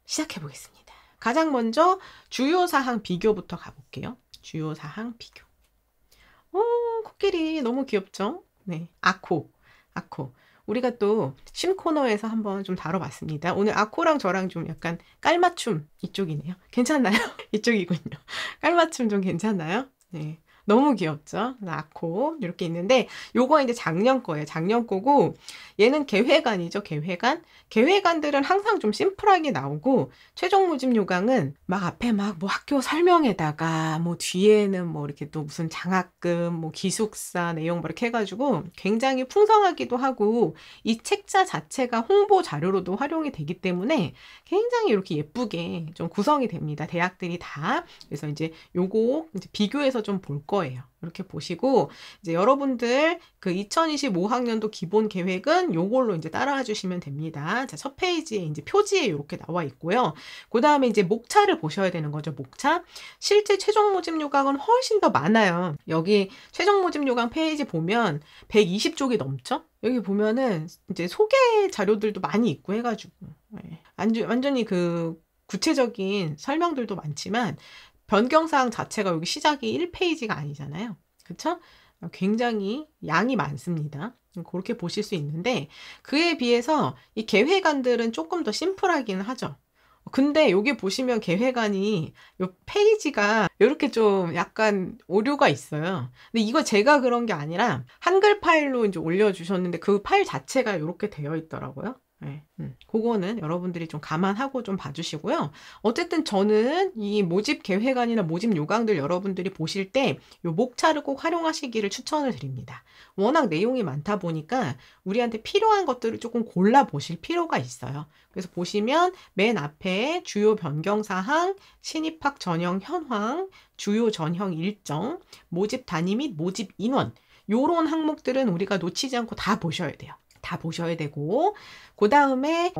시작해 보겠습니다. 가장 먼저 주요 사항 비교부터 가볼게요. 주요 사항 비교. 코끼리 너무 귀엽죠? 네, 아코. 우리가 또 쉼코너에서 한번 좀 다뤄봤습니다. 오늘 아코랑 저랑 좀 약간 깔맞춤 이쪽이네요. 괜찮나요? 이쪽이군요. 깔맞춤 좀 괜찮나요? 네. 너무 귀엽죠? 아코 이렇게 있는데 요거 이제 작년 거예요. 작년 거고 얘는 계획안이죠. 계획안들은 항상 좀 심플하게 나오고 최종 모집 요강은 막 앞에 막 뭐 학교 설명에다가 뭐 뒤에는 뭐 이렇게 또 무슨 장학금 뭐 기숙사 내용 뭐 이렇게 해가지고 굉장히 풍성하기도 하고 이 책자 자체가 홍보 자료로도 활용이 되기 때문에 굉장히 이렇게 예쁘게 좀 구성이 됩니다. 대학들이 다. 그래서 이제 요거 이제 비교해서 좀 볼 거예요. 이렇게 보시고 이제 여러분들 그 2025학년도 기본 계획은 요걸로 이제 따라와 주시면 됩니다. 자, 첫 페이지에 이제 표지에 이렇게 나와 있고요. 그 다음에 이제 목차를 보셔야 되는 거죠. 목차. 실제 최종 모집 요강은 훨씬 더 많아요. 여기 최종 모집 요강 페이지 보면 120쪽이 넘죠? 여기 보면은 이제 소개 자료들도 많이 있고 해가지고 완전히 그 구체적인 설명들도 많지만 변경사항 자체가 여기 시작이 1페이지가 아니잖아요. 그쵸? 굉장히 양이 많습니다. 그렇게 보실 수 있는데 그에 비해서 이 계획안들은 조금 더 심플하기는 하죠. 근데 여기 보시면 계획안이 요 페이지가 이렇게 좀 약간 오류가 있어요. 근데 이거 제가 그런 게 아니라 한글 파일로 이제 올려주셨는데 그 파일 자체가 이렇게 되어 있더라고요. 네, 그거는 여러분들이 좀 감안하고 좀 봐주시고요. 어쨌든 저는 이 모집 계획안이나 모집 요강들 여러분들이 보실 때 이 목차를 꼭 활용하시기를 추천을 드립니다. 워낙 내용이 많다 보니까 우리한테 필요한 것들을 조금 골라 보실 필요가 있어요. 그래서 보시면 맨 앞에 주요 변경사항, 신입학 전형 현황, 주요 전형 일정, 모집 단위 및 모집 인원 요런 항목들은 우리가 놓치지 않고 다 보셔야 돼요. 다 보셔야 되고 그 다음에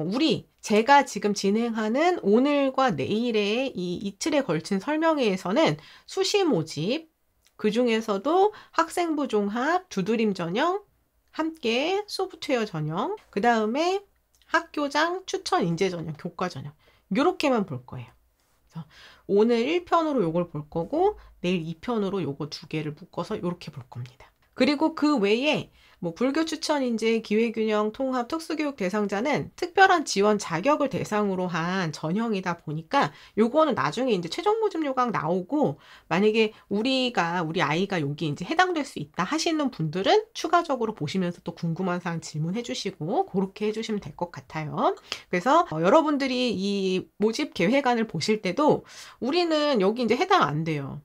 제가 지금 진행하는 오늘과 내일의 이 이틀에 걸친 설명회에서는 수시 모집 그 중에서도 학생부 종합, 두드림 전형, 함께 소프트웨어 전형 그 다음에 학교장 추천 인재 전형, 교과 전형 요렇게만 볼 거예요. 그래서 오늘 1편으로 요걸 볼 거고 내일 2편으로 요거 두 개를 묶어서 요렇게 볼 겁니다. 그리고 그 외에 뭐 불교 추천 인재, 기회균형, 통합, 특수교육 대상자는 특별한 지원 자격을 대상으로 한 전형이다 보니까 요거는 나중에 이제 최종 모집 요강 나오고 만약에 우리 아이가 여기 이제 해당될 수 있다 하시는 분들은 추가적으로 보시면서 또 궁금한 사항 질문해 주시고 그렇게 해주시면 될 것 같아요. 그래서 여러분들이 이 모집 계획안을 보실 때도 우리는 여기 이제 해당 안 돼요.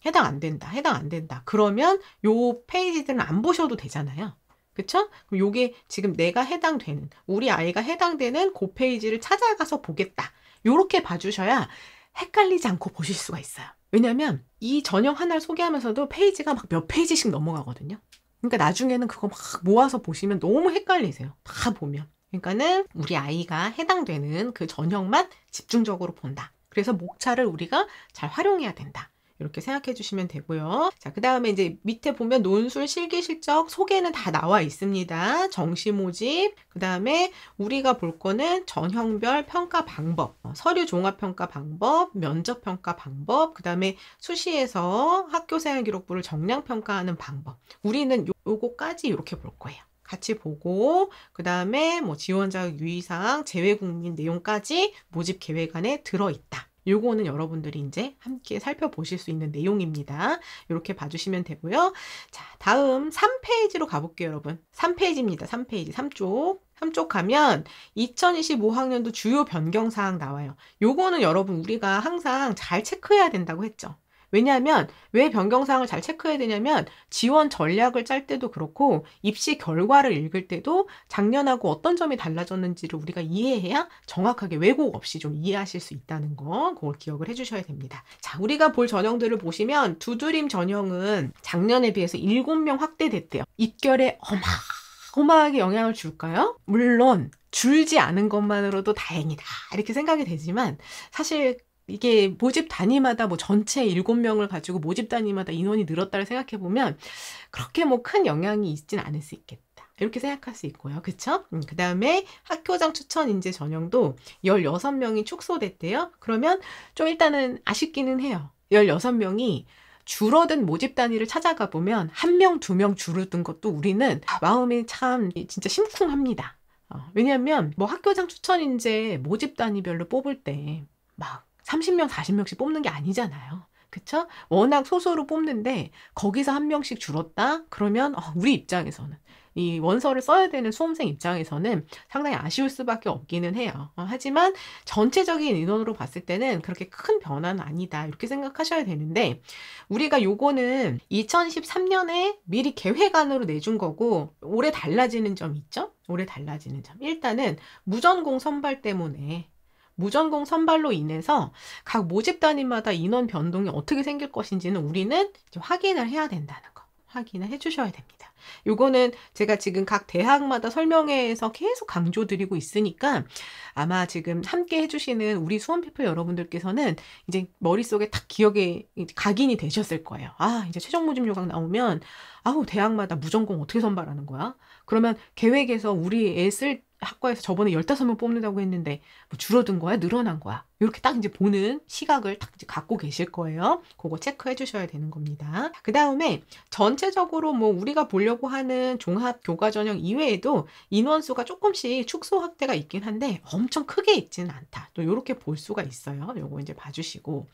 해당 안 된다. 그러면 요 페이지들은 안 보셔도 되잖아요. 그쵸? 그럼 요게 지금 내가 해당되는, 우리 아이가 해당되는 그 페이지를 찾아가서 보겠다. 요렇게 봐주셔야 헷갈리지 않고 보실 수가 있어요. 왜냐면 이 전형 하나를 소개하면서도 페이지가 막 몇 페이지씩 넘어가거든요. 그러니까 나중에는 그거 막 모아서 보시면 너무 헷갈리세요. 다 보면. 그러니까는 우리 아이가 해당되는 그 전형만 집중적으로 본다. 그래서 목차를 우리가 잘 활용해야 된다. 이렇게 생각해 주시면 되고요. 자, 그 다음에 이제 밑에 보면 논술, 실기, 실적 소개는 다 나와 있습니다. 정시 모집, 그 다음에 우리가 볼 거는 전형별 평가 방법, 서류 종합 평가 방법, 면접 평가 방법, 그 다음에 수시에서 학교 생활 기록부를 정량 평가하는 방법. 우리는 요거까지 이렇게 볼 거예요. 같이 보고 그 다음에 뭐 지원자격 유의사항, 재외국민 내용까지 모집 계획안에 들어있다. 요거는 여러분들이 이제 함께 살펴보실 수 있는 내용입니다. 이렇게 봐주시면 되고요. 자, 다음 3페이지로 가볼게요, 여러분. 3페이지입니다. 3페이지, 3쪽 가면 2025학년도 주요 변경사항 나와요. 요거는 여러분 우리가 항상 잘 체크해야 된다고 했죠. 왜냐하면 왜 변경사항을 잘 체크해야 되냐면 지원 전략을 짤 때도 그렇고 입시 결과를 읽을 때도 작년하고 어떤 점이 달라졌는지를 우리가 이해해야 정확하게 왜곡 없이 좀 이해하실 수 있다는 거 그걸 기억을 해주셔야 됩니다. 자, 우리가 볼 전형들을 보시면 두드림 전형은 작년에 비해서 7명 확대됐대요. 입결에 어마어마하게 영향을 줄까요? 물론 줄지 않은 것만으로도 다행이다 이렇게 생각이 되지만 사실 이게 모집 단위마다 뭐 전체 7명을 가지고 모집 단위마다 인원이 늘었다를 생각해 보면 그렇게 뭐 큰 영향이 있진 않을 수 있겠다. 이렇게 생각할 수 있고요. 그쵸? 그 다음에 학교장 추천 인재 전형도 16명이 축소됐대요. 그러면 좀 일단은 아쉽기는 해요. 16명이 줄어든 모집 단위를 찾아가 보면 1명, 2명 줄어든 것도 우리는 마음이 참 진짜 심쿵합니다. 왜냐면 뭐 학교장 추천 인재 모집 단위별로 뽑을 때 막 30명, 40명씩 뽑는 게 아니잖아요. 그쵸? 워낙 소수로 뽑는데 거기서 1명씩 줄었다? 그러면 우리 입장에서는 이 원서를 써야 되는 수험생 입장에서는 상당히 아쉬울 수밖에 없기는 해요. 하지만 전체적인 인원으로 봤을 때는 그렇게 큰 변화는 아니다. 이렇게 생각하셔야 되는데 우리가 요거는 2013년에 미리 계획안으로 내준 거고 올해 달라지는 점 있죠? 올해 달라지는 점. 일단은 무전공 선발 때문에 무전공 선발로 인해서 각 모집 단위마다 인원 변동이 어떻게 생길 것인지는 우리는 좀 확인을 해야 된다는 거. 확인을 해주셔야 됩니다. 요거는 제가 지금 각 대학마다 설명회에서 계속 강조드리고 있으니까 아마 지금 함께 해주시는 우리 수험피플 여러분들께서는 이제 머릿속에 딱 기억에 각인이 되셨을 거예요. 이제 최종 모집 요강 나오면 대학마다 무전공 어떻게 선발하는 거야? 그러면 계획에서 우리 애 쓸 학과에서 저번에 15명 뽑는다고 했는데 뭐 줄어든 거야? 늘어난 거야? 이렇게 딱 이제 보는 시각을 딱 이제 갖고 계실 거예요. 그거 체크해 주셔야 되는 겁니다. 그 다음에 전체적으로 뭐 우리가 보려고 하는 종합 교과 전형 이외에도 인원수가 조금씩 축소 확대가 있긴 한데 엄청 크게 있지는 않다. 또 이렇게 볼 수가 있어요. 요거 이제 봐주시고.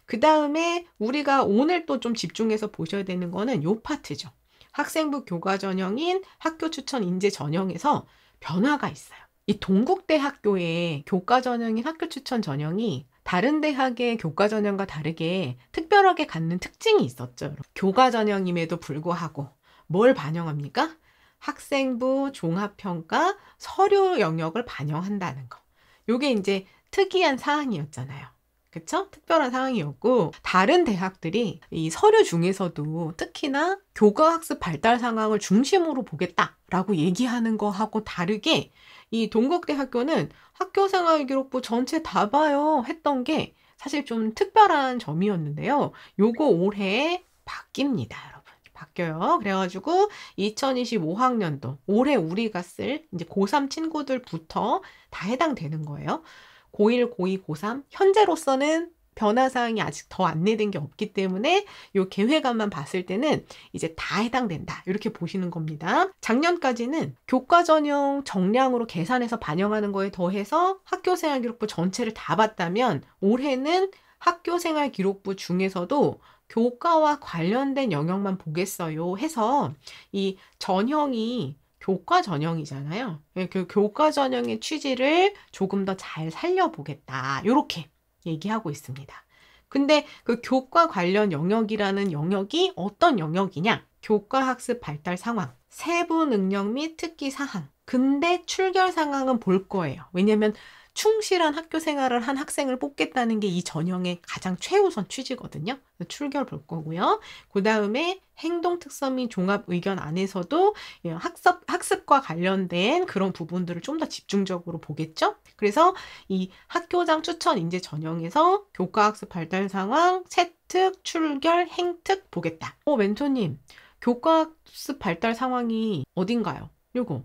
그 다음에 우리가 오늘 또 좀 집중해서 보셔야 되는 거는 요 파트죠. 학생부 교과 전형인 학교 추천 인재 전형에서 변화가 있어요. 이 동국대 학교의 교과 전형인 학교 추천 전형이 다른 대학의 교과 전형과 다르게 특별하게 갖는 특징이 있었죠. 교과 전형임에도 불구하고 뭘 반영합니까? 학생부 종합평가 서류 영역을 반영한다는 거. 요게 이제 특이한 사항이었잖아요. 그쵸? 특별한 상황이었고 다른 대학들이 이 서류 중에서도 특히나 교과학습 발달 상황을 중심으로 보겠다라고 얘기하는 거하고 다르게 이 동국대 학교는 학교생활기록부 전체 다 봐요 했던 게 사실 좀 특별한 점이었는데요. 요거 올해 바뀝니다, 여러분. 바뀌어요. 그래가지고 2025학년도 올해 우리가 쓸 이제 고3 친구들부터 다 해당되는 거예요. 고1, 고2, 고3 현재로서는 변화사항이 아직 더 안내된 게 없기 때문에 이 계획안만 봤을 때는 이제 다 해당된다. 이렇게 보시는 겁니다. 작년까지는 교과 전형 정량으로 계산해서 반영하는 거에 더해서 학교생활기록부 전체를 다 봤다면 올해는 학교생활기록부 중에서도 교과와 관련된 영역만 보겠어요 해서 이 전형이 교과 전형이잖아요. 그 교과 전형의 취지를 조금 더 잘 살려보겠다. 이렇게 얘기하고 있습니다. 근데 그 교과 관련 영역이라는 영역이 어떤 영역이냐? 교과 학습 발달 상황, 세부 능력 및 특기 사항. 근데 출결 상황은 볼 거예요. 왜냐면 충실한 학교 생활을 한 학생을 뽑겠다는 게 이 전형의 가장 최우선 취지거든요. 출결 볼 거고요. 그 다음에 행동 특성 및 종합 의견 안에서도 학습과 관련된 그런 부분들을 좀 더 집중적으로 보겠죠. 그래서 이 학교장 추천 인재 전형에서 교과학습 발달 상황, 채특, 출결, 행특 보겠다. 멘토님, 교과학습 발달 상황이 어딘가요? 요거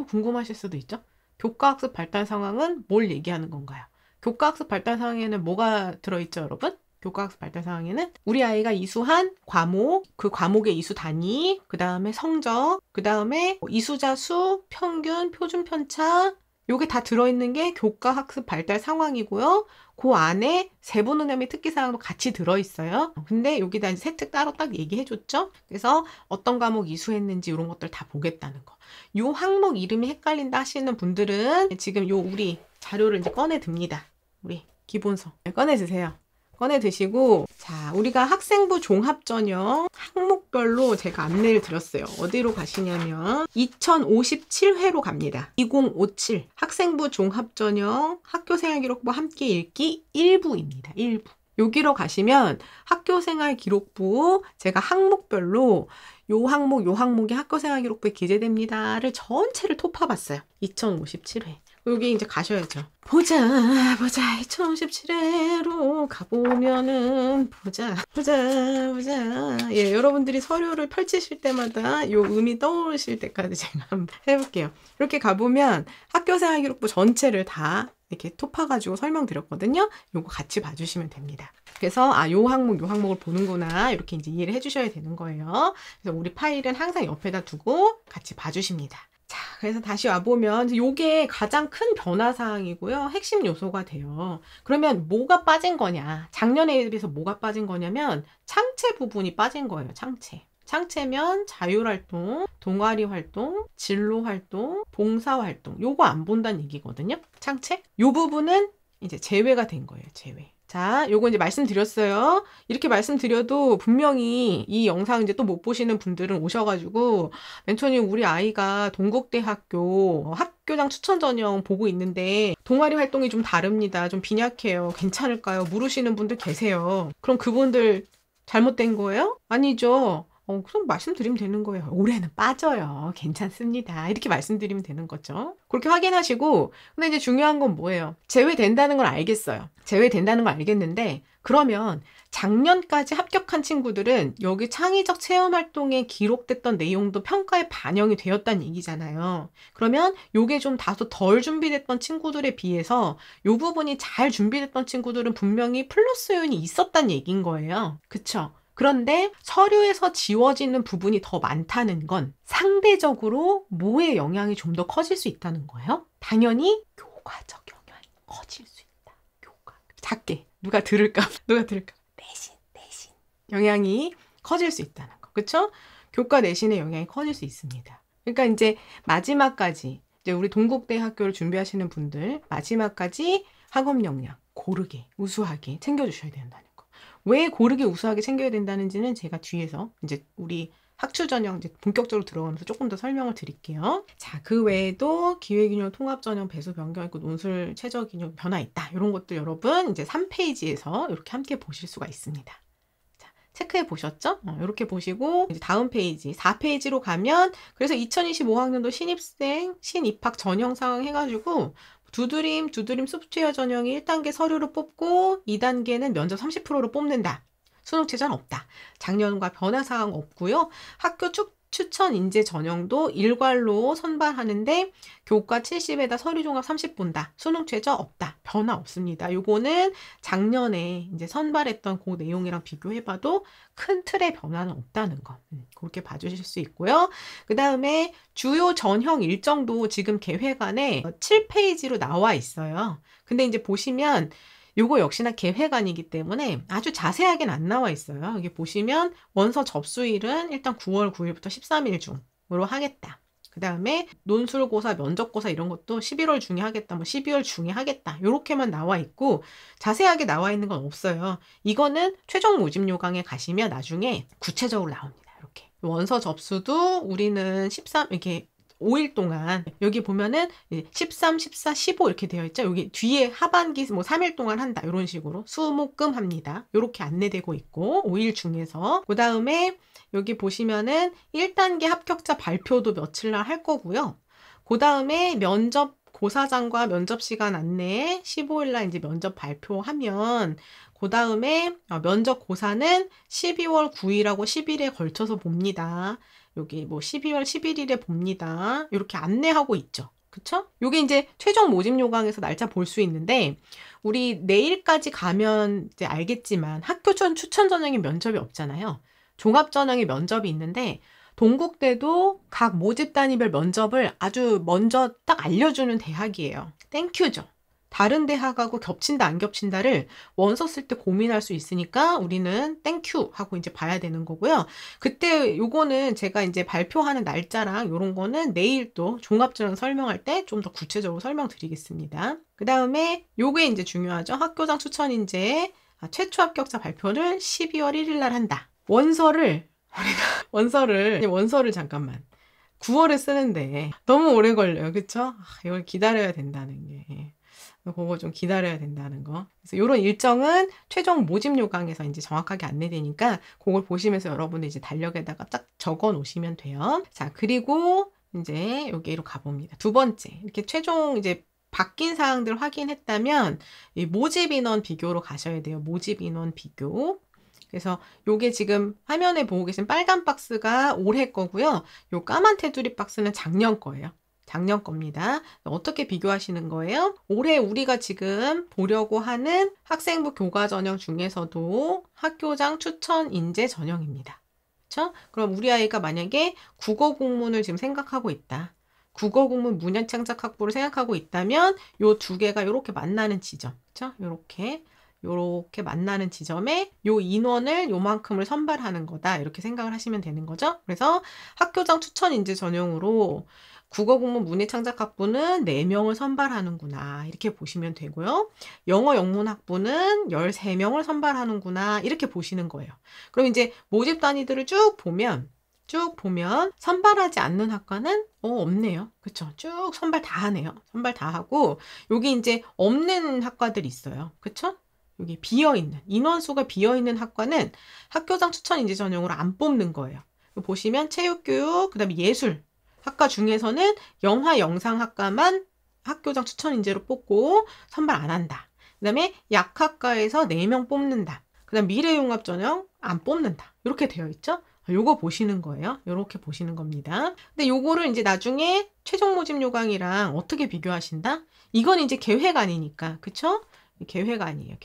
궁금하실 수도 있죠. 교과학습 발달 상황은 뭘 얘기하는 건가요? 교과학습 발달 상황에는 뭐가 들어있죠, 여러분? 교과학습 발달 상황에는 우리 아이가 이수한 과목, 그 과목의 이수 단위, 그 다음에 성적, 그 다음에 이수자 수, 평균, 표준 편차, 요게 다 들어있는 게 교과학습 발달 상황이고요. 그 안에 세부능력 및 특기사항도 같이 들어있어요. 근데 여기다 이제 세특 따로 딱 얘기해줬죠. 그래서 어떤 과목 이수했는지 이런 것들 다 보겠다는 거. 요 항목 이름이 헷갈린다 하시는 분들은 지금 요 우리 자료를 이제 꺼내 듭니다. 우리 기본서 꺼내 드세요. 꺼내 드시고, 자, 우리가 학생부 종합전형 항목별로 제가 안내를 드렸어요. 어디로 가시냐면 2057회로 갑니다. 2057 학생부 종합전형 학교생활기록부 함께 읽기 1부입니다. 1부. 여기로 가시면 학교생활기록부 제가 항목별로 요 항목이 학교생활기록부에 기재됩니다를 전체를 톱파봤어요. 2057회. 여기 이제 가셔야죠. 보자, 보자. 2017회로 가보면은, 보자, 보자, 보자. 예, 여러분들이 서류를 펼치실 때마다 요 음이 떠오르실 때까지 제가 한번 해볼게요. 이렇게 가보면 학교생활기록부 전체를 다 이렇게 톱파가지고 설명드렸거든요. 요거 같이 봐주시면 됩니다. 그래서 요 항목을 보는구나 이렇게 이제 이해를 해주셔야 되는 거예요. 그래서 우리 파일은 항상 옆에다 두고 같이 봐주십니다. 자, 그래서 다시 와보면 요게 가장 큰 변화사항이고요. 핵심 요소가 돼요. 그러면 뭐가 빠진 거냐? 작년에 비해서 뭐가 빠진 거냐면 창체 부분이 빠진 거예요. 창체면 자율활동, 동아리활동, 진로활동, 봉사활동 요거 안 본다는 얘기거든요. 창체? 요 부분은 이제 제외가 된 거예요. 제외. 자, 요거 이제 말씀드렸어요. 이렇게 말씀드려도 분명히 이 영상 이제 또 못 보시는 분들은 오셔가지고 멘토님 우리 아이가 동국대학교 학교장 추천 전형 보고 있는데 동아리 활동이 좀 다릅니다. 좀 빈약해요. 괜찮을까요? 물으시는 분들 계세요. 그럼 그분들 잘못된 거예요? 아니죠. 그럼 말씀드리면 되는 거예요. 올해는 빠져요. 괜찮습니다. 이렇게 말씀드리면 되는 거죠. 그렇게 확인하시고, 근데 이제 중요한 건 뭐예요? 제외된다는 걸 알겠어요. 제외된다는 걸 알겠는데, 그러면 작년까지 합격한 친구들은 여기 창의적 체험활동에 기록됐던 내용도 평가에 반영이 되었다는 얘기잖아요. 그러면 요게 좀 다소 덜 준비됐던 친구들에 비해서 요 부분이 잘 준비됐던 친구들은 분명히 플러스 요인이 있었다는 얘기인 거예요. 그쵸? 그런데 서류에서 지워지는 부분이 더 많다는 건 상대적으로 뭐의 영향이 좀 더 커질 수 있다는 거예요? 당연히 교과적 영향이 커질 수 있다. 작게. 누가 들을까? 내신. 영향이 커질 수 있다는 거. 그쵸? 교과 내신의 영향이 커질 수 있습니다. 그러니까 이제 마지막까지 이제 우리 동국대 학교를 준비하시는 분들 마지막까지 학업 역량 고르게 우수하게 챙겨주셔야 된다는 거. 왜 고르게 우수하게 챙겨야 된다는지는 제가 뒤에서 이제 우리 학추 전형 이제 본격적으로 들어가면서 조금 더 설명을 드릴게요. 자, 그 외에도 기회균형 통합 전형 배수 변경 있고 논술 최저 기준 변화 있다. 이런 것도 여러분 이제 3페이지에서 이렇게 함께 보실 수가 있습니다. 자, 체크해 보셨죠? 이렇게 보시고 이제 다음 페이지 4페이지로 가면 그래서 2025학년도 신입생 신입학 전형 상황 해가지고 두드림 소프트웨어 전형이 1단계 서류로 뽑고 2단계는 면접 30%로 뽑는다. 수능 최저는 없다. 작년과 변화사항 없고요. 학교 추천 인재 전형도 일괄로 선발하는데 교과 70에다 서류 종합 30 본다. 수능 최저 없다. 변화 없습니다. 요거는 작년에 이제 선발했던 그 내용이랑 비교해봐도 큰 틀의 변화는 없다는 거. 그렇게 봐주실 수 있고요. 그 다음에 주요 전형 일정도 지금 계획안에 7페이지로 나와 있어요. 근데 이제 보시면 요거 역시나 계획안이기 때문에 아주 자세하게는 안 나와 있어요. 여기 보시면 원서 접수일은 일단 9월 9일부터 13일 중으로 하겠다. 그 다음에 논술고사, 면접고사 이런 것도 11월 중에 하겠다, 뭐 12월 중에 하겠다. 요렇게만 나와 있고 자세하게 나와 있는 건 없어요. 이거는 최종 모집 요강에 가시면 나중에 구체적으로 나옵니다. 이렇게 원서 접수도 우리는 13 이렇게 5일 동안 여기 보면은 13, 14, 15 이렇게 되어 있죠. 여기 뒤에 하반기 뭐 3일 동안 한다. 이런 식으로 수목금 합니다. 이렇게 안내되고 있고 5일 중에서 그 다음에 여기 보시면은 1단계 합격자 발표도 며칠 날 할 거고요. 그 다음에 면접 고사장과 면접 시간 안내 15일 날 이제 면접 발표하면 그 다음에 면접 고사는 12월 9일하고 10일에 걸쳐서 봅니다. 여기 뭐 12월 11일에 봅니다. 이렇게 안내하고 있죠. 그쵸? 요게 이제 최종 모집 요강에서 날짜 볼 수 있는데 우리 내일까지 가면 이제 알겠지만 학교 추천 전형에 면접이 없잖아요. 종합 전형에 면접이 있는데 동국대도 각 모집 단위별 면접을 아주 먼저 딱 알려주는 대학이에요. 땡큐죠. 다른 대학하고 겹친다 안 겹친다를 원서 쓸 때 고민할 수 있으니까 우리는 땡큐 하고 이제 봐야 되는 거고요. 그때 요거는 제가 이제 발표하는 날짜랑 요런 거는 내일 또 종합전형 설명할 때 좀 더 구체적으로 설명드리겠습니다. 그 다음에 요게 이제 중요하죠. 학교장 추천 인재 최초 합격자 발표를 12월 1일 날 한다. 원서를 잠깐만 9월에 쓰는데 너무 오래 걸려요. 그쵸? 이걸 기다려야 된다는 게. 그거 좀 기다려야 된다는 거. 그래서 이런 일정은 최종 모집 요강에서 이제 정확하게 안내되니까 그걸 보시면서 여러분이 이제 달력에다가 딱 적어 놓으시면 돼요. 자, 그리고 이제 여기로 가봅니다. 두 번째. 이렇게 최종 이제 바뀐 사항들 확인했다면 이 모집 인원 비교로 가셔야 돼요. 모집 인원 비교. 그래서 요게 지금 화면에 보고 계신 빨간 박스가 올해 거고요. 요 까만 테두리 박스는 작년 거예요. 작년 겁니다. 어떻게 비교하시는 거예요? 올해 우리가 지금 보려고 하는 학생부 교과 전형 중에서도 학교장 추천 인재 전형입니다. 그렇죠? 그럼 우리 아이가 만약에 국어 국문을 지금 생각하고 있다. 국어 국문 문예창작 학부를 생각하고 있다면 요 두 개가 이렇게 만나는 지점. 그렇죠? 요렇게 만나는 지점에 요 인원을 요만큼을 선발하는 거다. 이렇게 생각을 하시면 되는 거죠. 그래서 학교장 추천 인재 전형으로 국어 국문 문예창작 학부는 4명을 선발하는구나. 이렇게 보시면 되고요. 영어 영문 학부는 13명을 선발하는구나. 이렇게 보시는 거예요. 그럼 이제 모집 단위들을 쭉 보면 선발하지 않는 학과는 없네요. 그쵸? 쭉 선발 다 하네요. 선발 다 하고 여기 이제 없는 학과들이 있어요. 그쵸? 여기 비어있는 인원수가 비어있는 학과는 학교장 추천 인재 전형으로 안 뽑는 거예요. 보시면 체육교육, 그 다음에 예술 학과 중에서는 영화 영상학과만 학교장 추천 인재로 뽑고 선발 안 한다. 그 다음에 약학과에서 4명 뽑는다. 그 다음 미래융합 전형 안 뽑는다. 이렇게 되어 있죠? 요거 보시는 거예요. 요렇게 보시는 겁니다. 근데 요거를 이제 나중에 최종 모집 요강이랑 어떻게 비교하신다? 이건 이제 계획안이니까. 그쵸? 계획안이에요.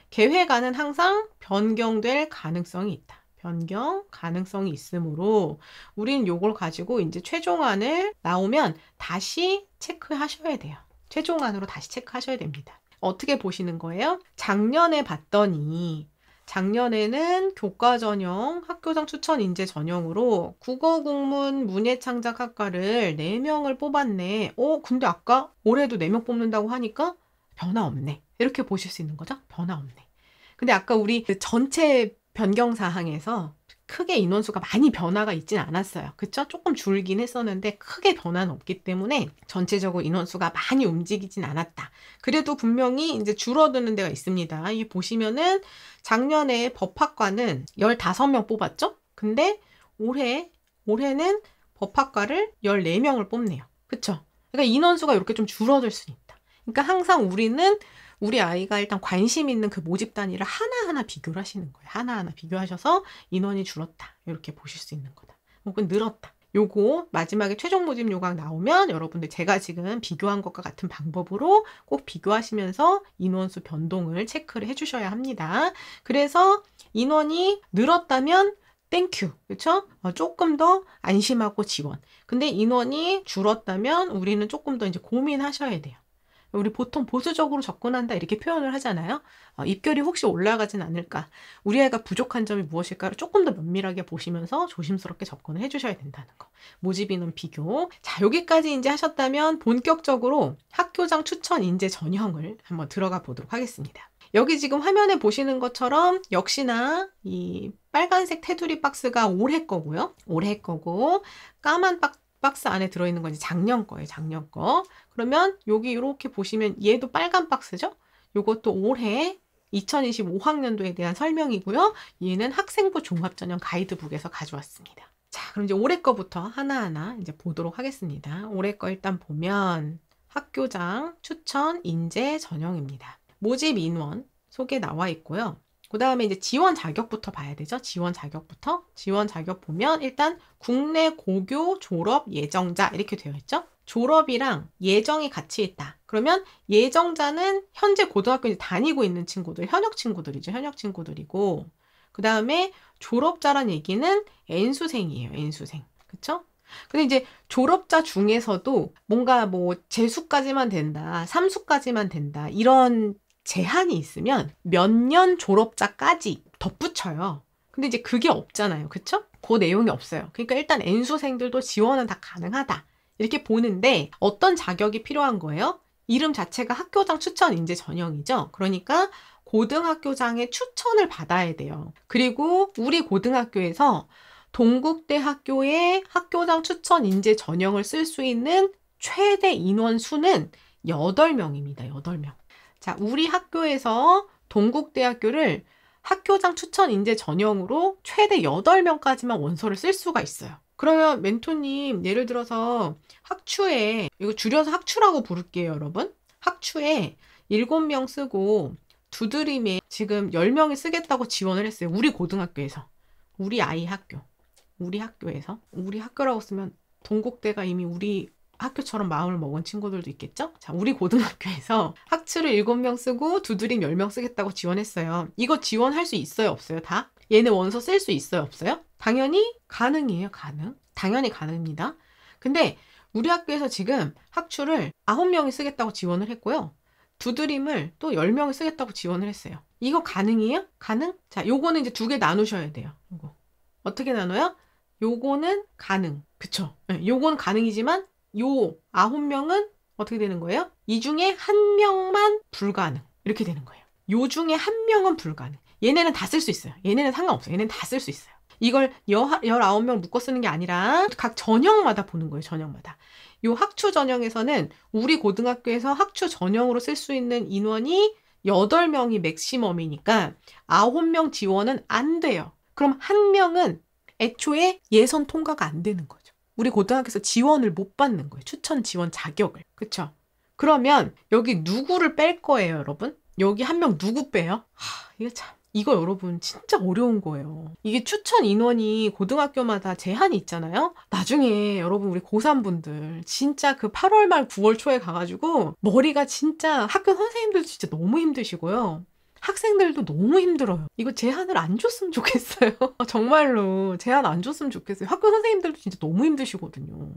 계획안은 항상 변경될 가능성이 있다. 변경 가능성이 있으므로 우린 요걸 가지고 이제 최종안을 나오면 다시 체크하셔야 돼요. 최종안으로 다시 체크하셔야 됩니다. 어떻게 보시는 거예요? 작년에 봤더니 작년에는 교과 전형, 학교장 추천 인재 전형으로 국어 국문 문예창작 학과를 4명을 뽑았네. 근데 아까 올해도 4명 뽑는다고 하니까 변화 없네. 이렇게 보실 수 있는 거죠? 변화 없네. 근데 아까 우리 그 전체 변경 사항에서 크게 인원수가 많이 변화가 있진 않았어요. 그쵸? 조금 줄긴 했었는데 크게 변화는 없기 때문에 전체적으로 인원수가 많이 움직이진 않았다. 그래도 분명히 이제 줄어드는 데가 있습니다. 이게 보시면은 작년에 법학과는 15명 뽑았죠? 근데 올해는 법학과를 14명을 뽑네요. 그쵸? 그러니까 인원수가 이렇게 좀 줄어들 수 있다. 그러니까 항상 우리 아이가 일단 관심 있는 그 모집 단위를 하나하나 비교를 하시는 거예요. 하나하나 비교하셔서 인원이 줄었다. 이렇게 보실 수 있는 거다. 혹은 늘었다. 요거 마지막에 최종 모집 요강 나오면 여러분들 제가 지금 비교한 것과 같은 방법으로 꼭 비교하시면서 인원수 변동을 체크를 해주셔야 합니다. 그래서 인원이 늘었다면 땡큐. 그렇죠? 조금 더 안심하고 지원. 근데 인원이 줄었다면 우리는 조금 더 이제 고민하셔야 돼요. 우리 보통 보수적으로 접근한다 이렇게 표현을 하잖아요. 입결이 혹시 올라가진 않을까? 우리 아이가 부족한 점이 무엇일까를 조금 더 면밀하게 보시면서 조심스럽게 접근을 해주셔야 된다는 거. 모집 인원 비교. 자, 여기까지 이제 하셨다면 본격적으로 학교장 추천 인재 전형을 한번 들어가 보도록 하겠습니다. 여기 지금 화면에 보시는 것처럼 역시나 이 빨간색 테두리 박스가 올해 거고요. 올해 거고 까만 박스 안에 들어있는 건 이제 작년 거예요. 작년 거. 그러면 여기 이렇게 보시면 얘도 빨간 박스죠? 요것도 올해 2025학년도에 대한 설명이고요. 얘는 학생부 종합전형 가이드북에서 가져왔습니다. 자, 그럼 이제 올해 거부터 하나하나 이제 보도록 하겠습니다. 올해 거 일단 보면 학교장 추천 인재 전형입니다. 모집 인원 소개 나와 있고요. 그 다음에 이제 지원 자격부터 봐야 되죠. 지원 자격 보면 일단 국내 고교 졸업 예정자 이렇게 되어 있죠. 졸업이랑 예정이 같이 있다. 그러면 예정자는 현재 고등학교 다니고 있는 친구들, 현역 친구들이죠. 현역 친구들이고 그 다음에 졸업자란 얘기는 N수생이에요. N수생. 그쵸? 근데 이제 졸업자 중에서도 뭔가 뭐 재수까지만 된다, 3수까지만 된다 이런 제한이 있으면 몇 년 졸업자까지 덧붙여요. 근데 이제 그게 없잖아요. 그쵸? 그 내용이 없어요. 그러니까 일단 N수생들도 지원은 다 가능하다. 이렇게 보는데 어떤 자격이 필요한 거예요? 이름 자체가 학교장 추천 인재 전형이죠. 그러니까 고등학교장의 추천을 받아야 돼요. 그리고 우리 고등학교에서 동국대 학교의 학교장 추천 인재 전형을 쓸 수 있는 최대 인원 수는 8명입니다. 8명. 자, 우리 학교에서 동국대학교를 학교장 추천 인재 전형으로 최대 8명까지만 원서를 쓸 수가 있어요. 그러면 멘토님 예를 들어서 학추에 이거 줄여서 학추라고 부를게요, 여러분. 학추에 7명 쓰고 두드림에 지금 10명이 쓰겠다고 지원을 했어요. 우리 고등학교에서. 우리 아이 학교. 우리 학교에서. 우리 학교라고 쓰면 동국대가 이미 우리 학교처럼 마음을 먹은 친구들도 있겠죠? 자, 우리 고등학교에서 학추를 7명 쓰고 두드림 10명 쓰겠다고 지원했어요. 이거 지원할 수 있어요, 없어요? 다? 얘네 원서 쓸 수 있어요, 없어요? 당연히 가능이에요, 가능. 당연히 가능입니다. 근데 우리 학교에서 지금 학추를 9명이 쓰겠다고 지원을 했고요. 두드림을 또 10명이 쓰겠다고 지원을 했어요. 이거 가능해요? 가능? 자, 요거는 이제 2개 나누셔야 돼요. 요거. 어떻게 나눠요? 요거는 가능. 그쵸? 네, 요거는 가능이지만 요 9명은 어떻게 되는 거예요? 이 중에 1명만 불가능. 이렇게 되는 거예요. 요 중에 1명은 불가능. 얘네는 다 쓸 수 있어요. 얘네는 상관없어요. 얘네는 다 쓸 수 있어요. 이걸 19명 묶어 쓰는 게 아니라 각 전형마다 보는 거예요. 전형마다. 요 학추 전형에서는 우리 고등학교에서 학추 전형으로 쓸 수 있는 인원이 8명이 맥시멈이니까 9명 지원은 안 돼요. 그럼 1명은 애초에 예선 통과가 안 되는 거죠. 우리 고등학교에서 지원을 못 받는 거예요. 추천 지원 자격을. 그쵸? 그러면 여기 누구를 뺄 거예요, 여러분? 여기 1명 누구 빼요? 이거 참. 이거 여러분 진짜 어려운 거예요. 이게 추천 인원이 고등학교마다 제한이 있잖아요. 나중에 여러분 우리 고3분들 진짜 그 8월 말 9월 초에 가가지고 머리가 진짜 학교 선생님들도 진짜 너무 힘드시고요. 학생들도 너무 힘들어요. 이거 제한을 안 줬으면 좋겠어요. 정말로 제한 안 줬으면 좋겠어요. 학교 선생님들도 진짜 너무 힘드시거든요.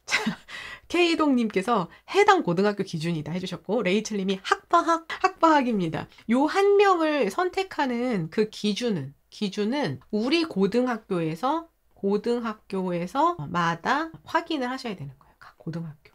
자, K동님께서 해당 고등학교 기준이다 해주셨고, 레이첼님이 학바학입니다. 요 1명을 선택하는 그 기준은 우리 고등학교에서마다 확인을 하셔야 되는 거예요. 각 고등학교.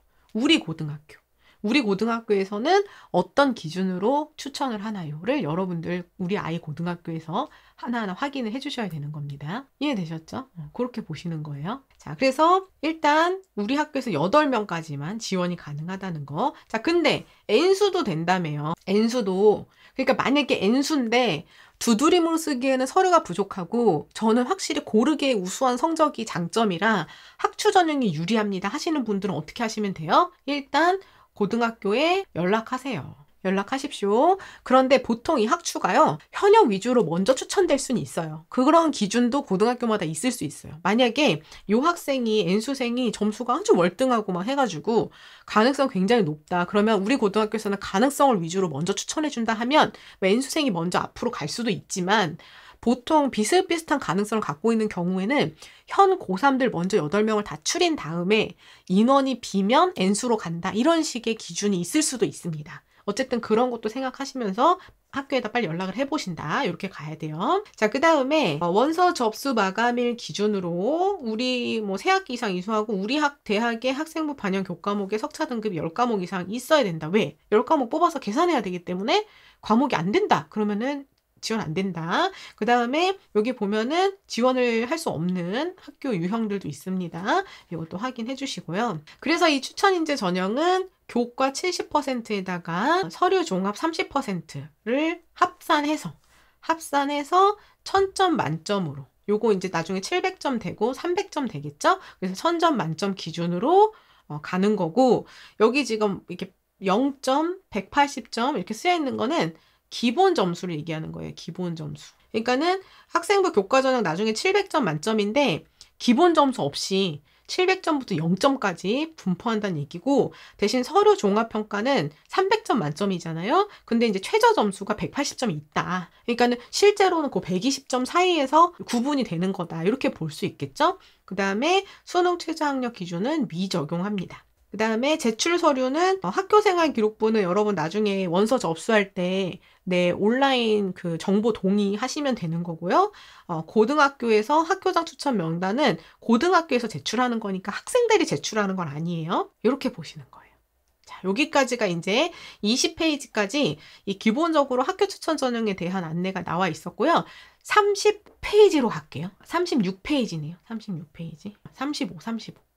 우리 고등학교에서는 어떤 기준으로 추천을 하나요를 여러분들 우리 아이 고등학교에서 하나하나 확인을 해주셔야 되는 겁니다. 이해되셨죠? 그렇게 보시는 거예요. 자, 그래서 일단 우리 학교에서 8명까지만 지원이 가능하다는 거. 자, 근데 N수도 된다며요. N수도. 그러니까 만약에 N수인데 두드림으로 쓰기에는 서류가 부족하고 저는 확실히 고르게 우수한 성적이 장점이라 학추 전형이 유리합니다 하시는 분들은 어떻게 하시면 돼요? 일단 고등학교에 연락하십시오. 그런데 보통 이 학추가요, 현역 위주로 먼저 추천될 수는 있어요. 그런 기준도 고등학교마다 있을 수 있어요. 만약에 요 학생이, N수생이 점수가 아주 월등하고 막 해가지고 가능성 굉장히 높다. 그러면 우리 고등학교에서는 가능성을 위주로 먼저 추천해준다 하면 N수생이 먼저 앞으로 갈 수도 있지만 보통 비슷비슷한 가능성을 갖고 있는 경우에는 현 고3들 먼저 8명을 다 추린 다음에 인원이 비면 N수로 간다. 이런 식의 기준이 있을 수도 있습니다. 어쨌든 그런 것도 생각하시면서 학교에다 빨리 연락을 해보신다. 이렇게 가야 돼요. 자, 그 다음에 원서 접수 마감일 기준으로 우리 새 학기 이상 이수하고 우리 대학의 학생부 반영 교과목에 석차 등급이 10과목 이상 있어야 된다. 왜? 10과목 뽑아서 계산해야 되기 때문에 과목이 안 된다. 그러면은 지원 안 된다. 그 다음에 여기 보면은 지원을 할 수 없는 학교 유형들도 있습니다. 이것도 확인해 주시고요. 그래서 이 추천인재 전형은 교과 70%에다가 서류 종합 30%를 합산해서 1000점 만점으로 요거 이제 나중에 700점 되고 300점 되겠죠? 그래서 1000점 만점 기준으로 가는 거고, 여기 지금 이렇게 0점, 180점 이렇게 쓰여 있는 거는 기본 점수를 얘기하는 거예요. 기본 점수. 그러니까는 학생부 교과 전형 나중에 700점 만점인데 기본 점수 없이 700점부터 0점까지 분포한다는 얘기고, 대신 서류 종합평가는 300점 만점이잖아요. 근데 이제 최저 점수가 180점이 있다. 그러니까는 실제로는 그 120점 사이에서 구분이 되는 거다. 이렇게 볼 수 있겠죠? 그 다음에 수능 최저학력 기준은 미적용합니다. 그 다음에 제출 서류는 학교생활 기록부는 여러분 나중에 원서 접수할 때 온라인 그 정보 동의하시면 되는 거고요. 고등학교에서 학교장 추천 명단은 고등학교에서 제출하는 거니까 학생들이 제출하는 건 아니에요. 이렇게 보시는 거예요. 자, 여기까지가 이제 20페이지까지 이 기본적으로 학교 추천 전형에 대한 안내가 나와 있었고요. 30페이지로 갈게요. 36페이지네요. 36페이지.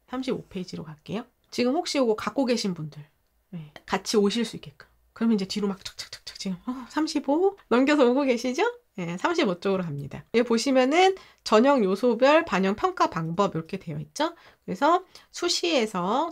35페이지로 갈게요. 지금 혹시 이거 갖고 계신 분들 같이 오실 수 있게끔. 그러면 이제 뒤로 막 척척척척 지금 35 넘겨서 오고 계시죠? 네, 35쪽으로 갑니다. 여기 보시면은 전형 요소별 반영 평가 방법 이렇게 되어 있죠? 그래서 수시에서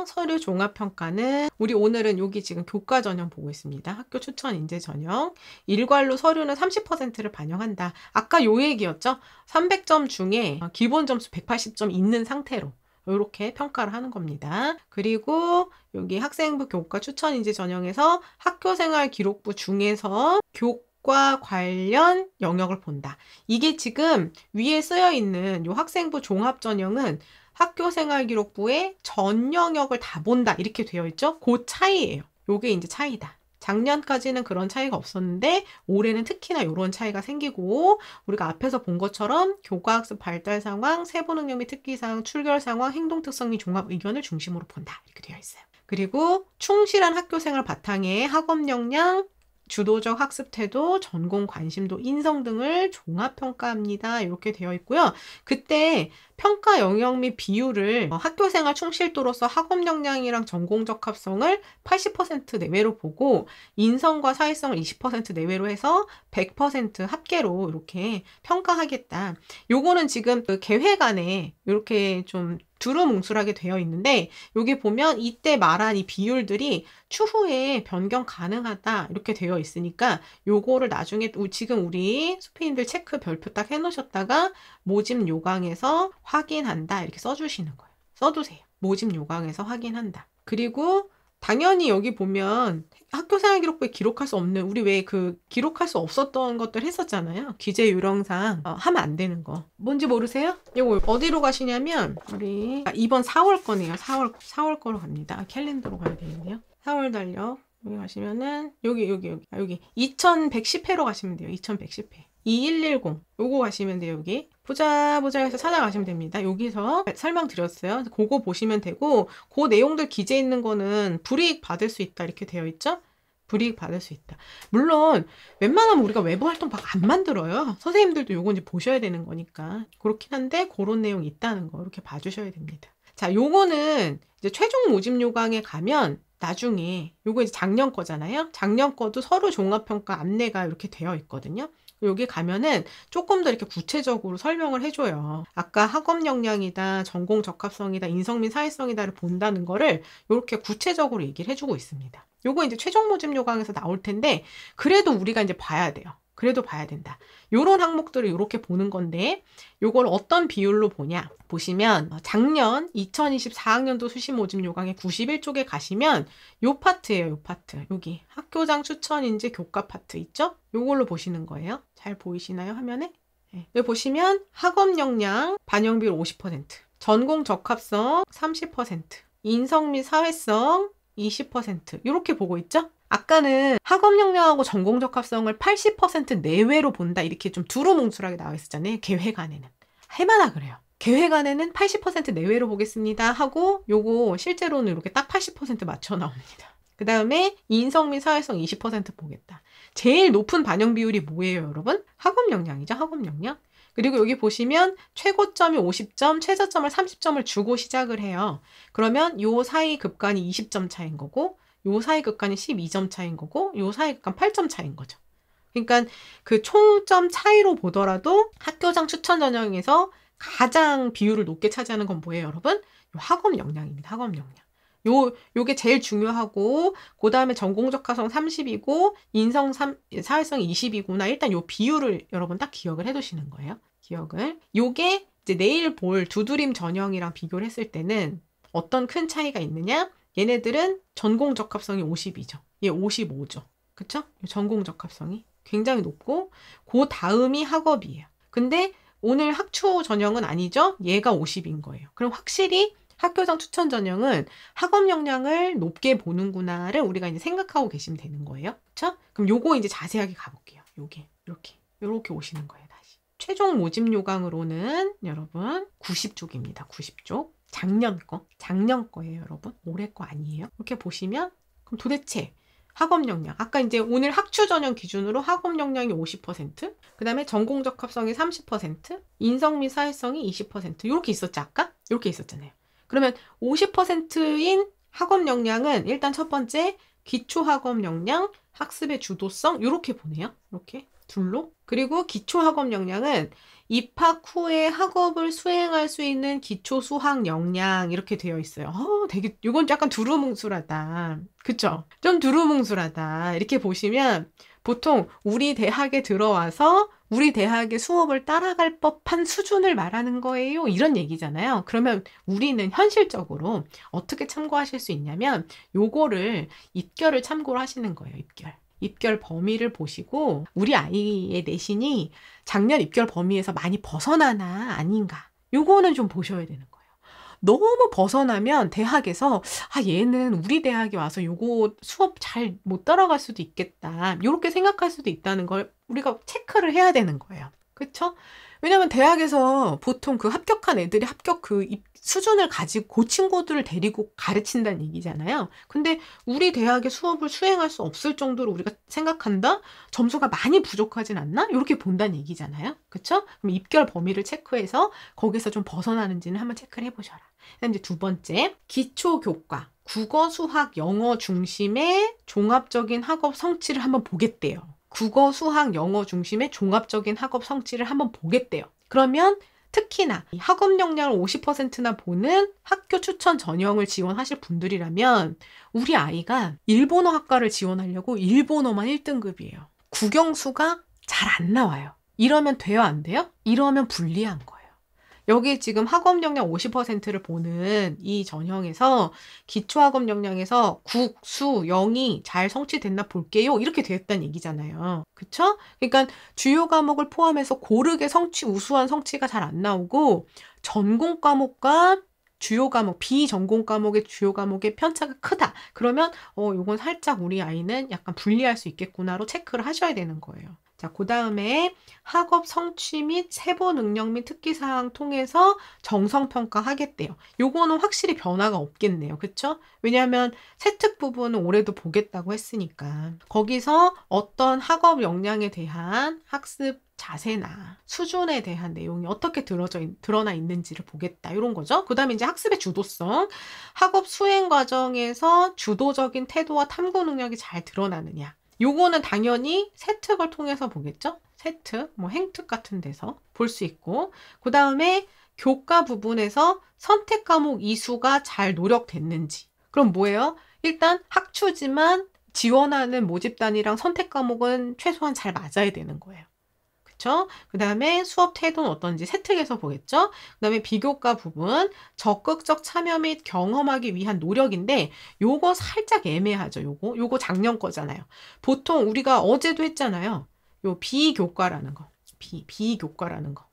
서류 종합 평가는 우리 오늘은 여기 지금 교과 전형 보고 있습니다. 학교 추천 인재 전형. 일괄로 서류는 30%를 반영한다. 아까 요 얘기였죠? 300점 중에 기본 점수 180점 있는 상태로 이렇게 평가를 하는 겁니다. 그리고 여기 학생부 교과 추천 인재 전형에서 학교생활 기록부 중에서 교과 관련 영역을 본다. 이게 지금 위에 쓰여 있는 요 학생부 종합 전형은 학교생활 기록부의 전 영역을 다 본다 이렇게 되어 있죠. 그 차이예요. 요게 이제 차이다. 작년까지는 그런 차이가 없었는데 올해는 특히나 이런 차이가 생기고 우리가 앞에서 본 것처럼 교과학습 발달 상황, 세부 능력 및 특기사항, 출결 상황, 행동 특성 및 종합 의견을 중심으로 본다 이렇게 되어 있어요. 그리고 충실한 학교생활 바탕에 학업 역량, 주도적 학습 태도, 전공 관심도, 인성 등을 종합평가합니다. 이렇게 되어 있고요. 그때 평가 영역 및 비율을 학교생활 충실도로서 학업 역량이랑 전공 적합성을 80% 내외로 보고 인성과 사회성을 20% 내외로 해서 100% 합계로 이렇게 평가하겠다. 요거는 지금 그 계획 안에 이렇게 좀 두루뭉술하게 되어 있는데 여기 보면 이때 말한 이 비율들이 추후에 변경 가능하다 이렇게 되어 있으니까 요거를 나중에 지금 우리 수피님들 체크 별표 딱 해놓으셨다가 모집 요강에서 확인한다 이렇게 써주시는 거예요. 써두세요. 모집 요강에서 확인한다. 그리고 당연히 여기 보면 학교생활기록부에 기록할 수 없는 우리 왜 그 기록할 수 없었던 것들 했었잖아요. 기재 요령상 하면 안 되는 거. 뭔지 모르세요? 이거 어디로 가시냐면 우리 이번 4월 거네요. 4월 거로 갑니다. 캘린더로 가야 되는데요. 4월 달력 여기 가시면은 여기 2110회로 가시면 돼요. 2110회. 2110 요거 가시면 돼요. 여기 보자 해서 찾아가시면 됩니다. 여기서 설명드렸어요. 그거 보시면 되고 그 내용들 기재 있는 거는 불이익 받을 수 있다 이렇게 되어 있죠. 불이익 받을 수 있다. 물론 웬만하면 우리가 외부 활동방 안 만들어요. 선생님들도 요거 이제 보셔야 되는 거니까 그렇긴 한데 그런 내용이 있다는 거 이렇게 봐주셔야 됩니다. 자, 요거는 이제 최종 모집 요강에 가면 나중에 요거 이제 작년 거잖아요. 작년 거도 서류 종합평가 안내가 이렇게 되어 있거든요. 여기 가면은 조금 더 이렇게 구체적으로 설명을 해줘요. 아까 학업 역량이다, 전공 적합성이다, 인성 및 사회성이다를 본다는 거를 이렇게 구체적으로 얘기를 해주고 있습니다. 요거 이제 최종 모집 요강에서 나올 텐데 그래도 우리가 이제 봐야 돼요. 그래도 봐야 된다. 요런 항목들을 이렇게 보는 건데 요걸 어떤 비율로 보냐 보시면 작년 2024학년도 수시 모집 요강의 91쪽에 가시면 요 파트예요. 요 파트. 여기 학교장 추천 인재 교과 파트 있죠? 요걸로 보시는 거예요. 잘 보이시나요? 화면에? 네. 여기 보시면 학업 역량 반영 비율 50%, 전공 적합성 30%, 인성 및 사회성 20% 이렇게 보고 있죠? 아까는 학업 역량하고 전공 적합성을 80% 내외로 본다 이렇게 좀 두루뭉술하게 나와 있었잖아요. 계획 안에는. 해마다 그래요. 계획 안에는 80% 내외로 보겠습니다 하고 요거 실제로는 이렇게 딱 80% 맞춰 나옵니다. 그 다음에 인성 및 사회성 20% 보겠다. 제일 높은 반영 비율이 뭐예요, 여러분? 학업 역량이죠. 학업 역량. 그리고 여기 보시면 최고점이 50점, 최저점을 30점을 주고 시작을 해요. 그러면 요 사이 급간이 20점 차이인 거고 요 사이 급간이 12점 차이인 거고 요 사이 급간 8점 차이인 거죠. 그러니까 그 총점 차이로 보더라도 학교장 추천 전형에서 가장 비율을 높게 차지하는 건 뭐예요, 여러분? 요 학업 역량입니다. 학업 역량. 요게 제일 중요하고 그 다음에 전공적합성 30이고 인성 사회성 20이구나. 일단 요 비율을 여러분 딱 기억을 해두시는 거예요. 기억을. 요게 이제 내일 볼 두드림 전형이랑 비교를 했을 때는 어떤 큰 차이가 있느냐? 얘네들은 전공 적합성이 50이죠. 얘 55죠. 그쵸? 전공 적합성이 굉장히 높고 그 다음이 학업이에요. 근데 오늘 학초 전형은 아니죠? 얘가 50인 거예요. 그럼 확실히 학교장 추천 전형은 학업 역량을 높게 보는구나를 우리가 이제 생각하고 계시면 되는 거예요. 그쵸? 그럼 요거 이제 자세하게 가볼게요. 요게 이렇게 오시는 거예요. 다시. 최종 모집 요강으로는 여러분 90쪽입니다. 90쪽. 작년 거예요, 여러분. 올해 거 아니에요. 이렇게 보시면 그럼 도대체 학업 역량. 아까 이제 오늘 학추 전형 기준으로 학업 역량이 50%, 그 다음에 전공 적합성이 30%, 인성 및 사회성이 20% 이렇게 있었죠, 아까? 이렇게 있었잖아요. 그러면 50%인 학업 역량은 일단 첫 번째 기초 학업 역량, 학습의 주도성 이렇게 보네요. 이렇게 둘로. 그리고 기초학업 역량은 입학 후에 학업을 수행할 수 있는 기초 수학 역량 이렇게 되어 있어요. 되게 이건 약간 두루뭉술하다. 그쵸? 좀 두루뭉술하다. 이렇게 보시면 보통 우리 대학에 들어와서 우리 대학의 수업을 따라갈 법한 수준을 말하는 거예요. 이런 얘기잖아요. 그러면 우리는 현실적으로 어떻게 참고하실 수 있냐면 요거를 입결을 참고로 하시는 거예요. 입결 범위를 보시고 우리 아이의 내신이 작년 입결 범위에서 많이 벗어나나 아닌가 요거는 좀 보셔야 되는 거예요. 너무 벗어나면 대학에서 얘는 우리 대학에 와서 요거 수업 잘 못 따라갈 수도 있겠다 요렇게 생각할 수도 있다는 걸 우리가 체크를 해야 되는 거예요. 그쵸? 왜냐면 대학에서 보통 그 합격한 애들이 합격 그 수준을 가지고 그 친구들을 데리고 가르친다는 얘기잖아요. 근데 우리 대학의 수업을 수행할 수 없을 정도로 우리가 생각한다? 점수가 많이 부족하진 않나? 이렇게 본다는 얘기잖아요. 그쵸? 그럼 입결 범위를 체크해서 거기서 좀 벗어나는지는 한번 체크를 해보셔라. 이제 두 번째, 기초교과. 국어, 수학, 영어 중심의 종합적인 학업 성취를 한번 보겠대요. 국어, 수학, 영어 중심의 종합적인 학업 성취를 한번 보겠대요. 그러면 특히나 이 학업 역량을 50%나 보는 학교 추천 전형을 지원하실 분들이라면 우리 아이가 일본어 학과를 지원하려고 일본어만 1등급이에요. 국영수가 잘 안 나와요. 이러면 돼요, 안 돼요? 이러면 불리한 거예요. 여기 지금 학업 역량 50%를 보는 이 전형에서 기초학업 역량에서 국, 수, 영이 잘 성취됐나 볼게요. 이렇게 되었다는 얘기잖아요. 그쵸? 그러니까 주요 과목을 포함해서 고르게 우수한 성취가 잘 안 나오고 전공 과목과 주요 과목, 비전공 과목의 주요 과목의 편차가 크다. 그러면 요건 살짝 우리 아이는 약간 불리할 수 있겠구나로 체크를 하셔야 되는 거예요. 자, 그 다음에 학업 성취 및 세부 능력 및 특기사항 통해서 정성평가 하겠대요. 요거는 확실히 변화가 없겠네요. 그쵸? 왜냐하면 세특 부분은 올해도 보겠다고 했으니까. 거기서 어떤 학업 역량에 대한 학습 자세나 수준에 대한 내용이 어떻게 드러나 있는지를 보겠다. 이런 거죠. 그 다음에 이제 학습의 주도성. 학업 수행 과정에서 주도적인 태도와 탐구 능력이 잘 드러나느냐. 요거는 당연히 세특을 통해서 보겠죠? 세특, 행특 같은 데서 볼 수 있고 그 다음에 교과 부분에서 선택 과목 이수가 잘 노력됐는지 그럼 뭐예요? 일단 학추지만 지원하는 모집단이랑 선택 과목은 최소한 잘 맞아야 되는 거예요. 그 다음에 수업 태도는 어떤지 세특에서 보겠죠. 그 다음에 비교과 부분 적극적 참여 및 경험하기 위한 노력인데 요거 살짝 애매하죠. 요거 작년 거잖아요. 보통 우리가 어제도 했잖아요. 요 비교과라는 거. 비교과라는 거.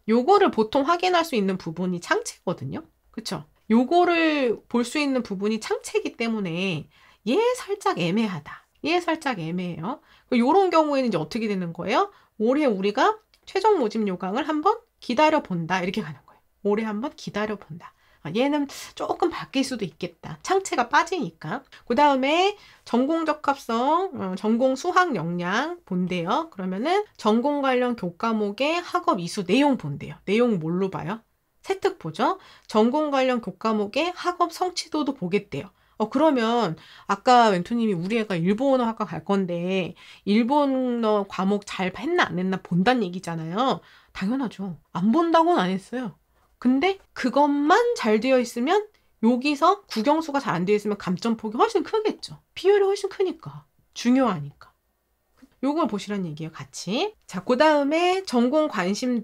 요거를 보통 확인할 수 있는 부분이 창체거든요. 그쵸? 요거를 볼 수 있는 부분이 창체이기 때문에 얘 살짝 애매하다. 얘 살짝 애매해요. 요런 경우에는 이제 어떻게 되는 거예요? 올해 우리가 최종 모집 요강을 한번 기다려본다. 이렇게 가는 거예요. 올해 한번 기다려본다. 얘는 조금 바뀔 수도 있겠다. 창체가 빠지니까. 그 다음에 전공 적합성, 전공 수학 역량 본대요. 그러면은 전공 관련 교과목의 학업 이수 내용 본대요. 내용 뭘로 봐요? 세특 보죠. 전공 관련 교과목의 학업 성취도도 보겠대요. 그러면 아까 멘토님이 우리 애가 일본어 학과 갈 건데 일본어 과목 잘 했나 안 했나 본다는 얘기잖아요. 당연하죠. 안 본다고는 안 했어요. 근데 그것만 잘 되어 있으면 여기서 국영수가 잘 안 되어 있으면 감점폭이 훨씬 크겠죠. 비율이 훨씬 크니까. 중요하니까. 요걸 보시라는 얘기예요, 같이. 자, 그 다음에 전공 관심,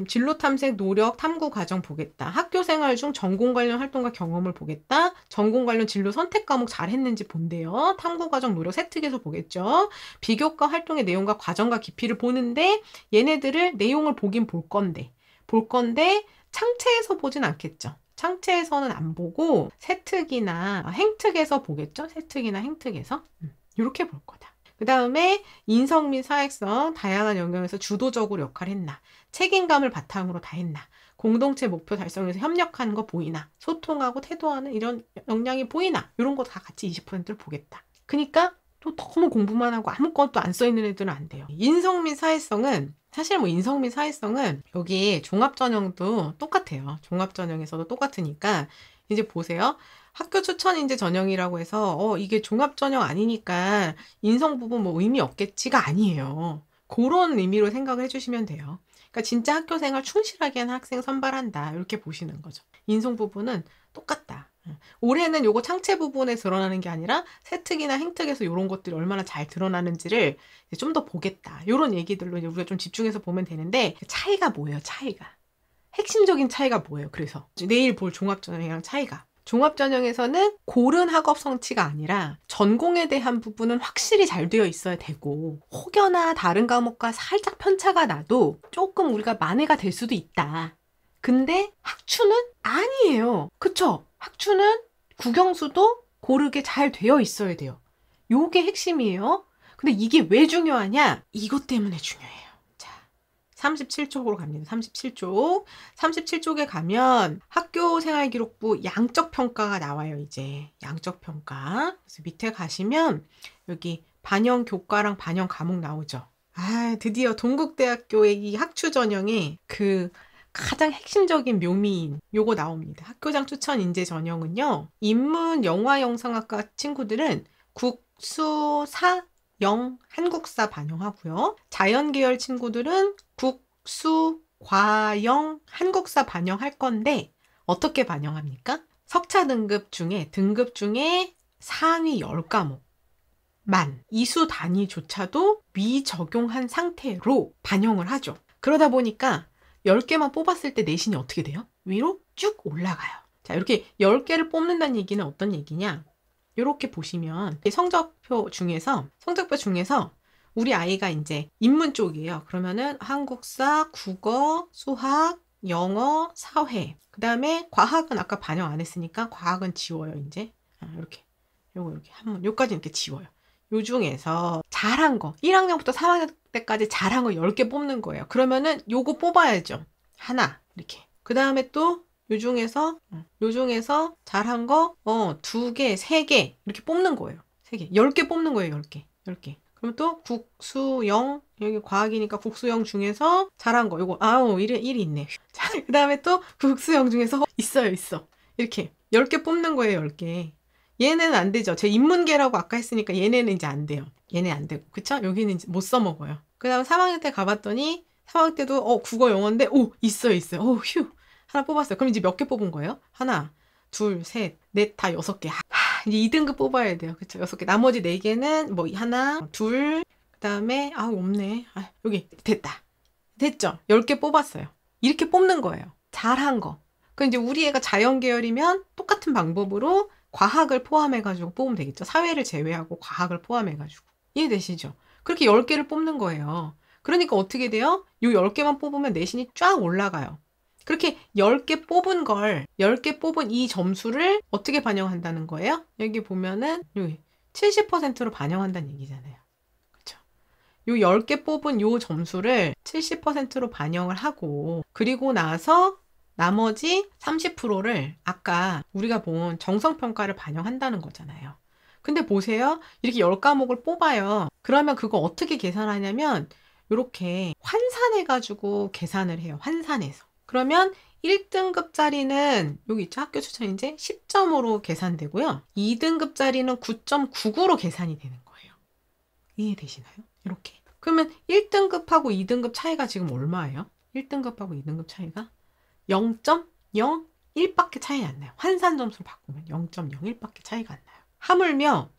진로 탐색, 노력, 탐구 과정 보겠다. 학교 생활 중 전공 관련 활동과 경험을 보겠다. 전공 관련 진로 선택 과목 잘 했는지 본대요. 탐구 과정, 노력 세특에서 보겠죠. 비교과 활동의 내용과 과정과 깊이를 보는데 얘네들을 내용을 보긴 볼 건데 창체에서 보진 않겠죠. 창체에서는 안 보고 세특이나 행특에서 보겠죠. 세특이나 행특에서. 이렇게 볼 거다. 그 다음에 인성 및 사회성, 다양한 영역에서 주도적으로 역할을 했나. 책임감을 바탕으로 다 했나. 공동체 목표 달성에서 협력하는 거 보이나. 소통하고 태도하는 이런 역량이 보이나. 이런 거 다 같이 20%를 보겠다. 그러니까 또 너무 공부만 하고 아무것도 안 써있는 애들은 안 돼요. 인성 및 사회성은 사실 인성 및 사회성은 여기 종합전형도 똑같아요. 종합전형에서도 똑같으니까 이제 보세요. 학교 추천 인재 전형이라고 해서 이게 종합 전형 아니니까 인성 부분 뭐 의미 없겠지가 아니에요. 그런 의미로 생각을 해주시면 돼요. 그러니까 진짜 학교 생활 충실하게 하는 학생 선발한다. 이렇게 보시는 거죠. 인성 부분은 똑같다. 올해는 요거 창체 부분에 드러나는 게 아니라 세특이나 행특에서 이런 것들이 얼마나 잘 드러나는지를 좀 더 보겠다. 이런 얘기들로 이제 우리가 좀 집중해서 보면 되는데, 차이가 뭐예요? 차이가. 핵심적인 차이가 뭐예요? 그래서 내일 볼 종합전형이랑 차이가. 종합전형에서는 고른 학업 성취가 아니라 전공에 대한 부분은 확실히 잘 되어 있어야 되고, 혹여나 다른 과목과 살짝 편차가 나도 조금 우리가 만회가 될 수도 있다. 근데 학추는 아니에요. 그쵸? 학추는 국영수도 고르게 잘 되어 있어야 돼요. 요게 핵심이에요. 근데 이게 왜 중요하냐? 이것 때문에 중요해요. 자, 37쪽으로 갑니다. 37쪽. 37쪽에 가면 학교생활기록부 양적평가가 나와요. 이제 양적평가. 그래서 밑에 가시면 여기 반영 교과랑 반영 과목 나오죠. 드디어 동국대학교의 이 학추 전형에 가장 핵심적인 묘미인 요거 나옵니다. 학교장 추천 인재 전형은요. 인문 영화 영상학과 친구들은 국수 사 영 한국사 반영하고요. 자연계열 친구들은 국수 과영 한국사 반영할 건데 어떻게 반영합니까? 석차 등급 중에 상위 10과목만 이수 단위조차도 미적용한 상태로 반영을 하죠. 그러다 보니까 10개만 뽑았을 때 내신이 어떻게 돼요? 위로 쭉 올라가요. 자, 이렇게 10개를 뽑는다는 얘기는 어떤 얘기냐? 이렇게 보시면 성적표 중에서 우리 아이가 이제 인문 쪽이에요. 그러면은 한국사, 국어, 수학, 영어, 사회. 그 다음에 과학은 아까 반영 안 했으니까 과학은 지워요, 이제. 이렇게. 이렇게 한번, 요까지 이렇게 지워요. 요 중에서 잘한 거, 1학년부터 3학년 때까지 잘한 거 10개 뽑는 거예요. 그러면은 요거 뽑아야죠. 하나, 이렇게. 그 다음에 또 요 중에서 잘한 거 2개, 3개 이렇게 뽑는 거예요. 3개. 10개 뽑는 거예요. 10개. 그럼 또 국수영, 여기 과학이니까 국수영 중에서 잘한 거 요거 1이 있네. 자, 그 다음에 또 국수영 중에서 있어. 이렇게 10개 뽑는 거예요. 10개. 얘는 안 되죠. 제 인문계라고 아까 했으니까 얘네는 이제 안 돼요. 얘네 안 되고. 그쵸? 여기는 이제 못 써먹어요. 그 다음 3학년 때 가봤더니 3학년 때도 국어 영어인데 있어요. 휴. 하나 뽑았어요. 그럼 이제 몇 개 뽑은 거예요? 하나, 둘, 셋, 넷, 다 6개. 이제 2등급 뽑아야 돼요. 그쵸? 6개. 나머지 4개는 뭐 하나, 둘, 그 다음에 없네. 여기 됐다. 됐죠? 10개 뽑았어요. 이렇게 뽑는 거예요. 잘한 거. 그럼 이제 우리 애가 자연계열이면 똑같은 방법으로 과학을 포함해가지고 뽑으면 되겠죠. 사회를 제외하고 과학을 포함해가지고. 이해되시죠? 그렇게 10개를 뽑는 거예요. 그러니까 어떻게 돼요? 요 10개만 뽑으면 내신이 쫙 올라가요. 그렇게 10개 뽑은 이 점수를 어떻게 반영한다는 거예요? 여기 보면은 여기 70%로 반영한다는 얘기잖아요. 그렇죠? 요 10개 뽑은 요 점수를 70%로 반영을 하고, 그리고 나서 나머지 30%를 아까 우리가 본 정성평가를 반영한다는 거잖아요. 근데 보세요. 이렇게 10과목을 뽑아요. 그러면 그거 어떻게 계산하냐면 이렇게 환산해가지고 계산을 해요. 환산해서. 그러면 1등급짜리는 여기 있죠. 학교 추천인재 10점으로 계산되고요. 2등급짜리는 9.99로 계산이 되는 거예요. 이해되시나요? 이렇게. 그러면 1등급하고 2등급 차이가 지금 얼마예요? 1등급하고 2등급 차이가 0.01밖에 차이 안 나요. 환산 점수를 바꾸면 0.01밖에 차이가 안 나요. 하물며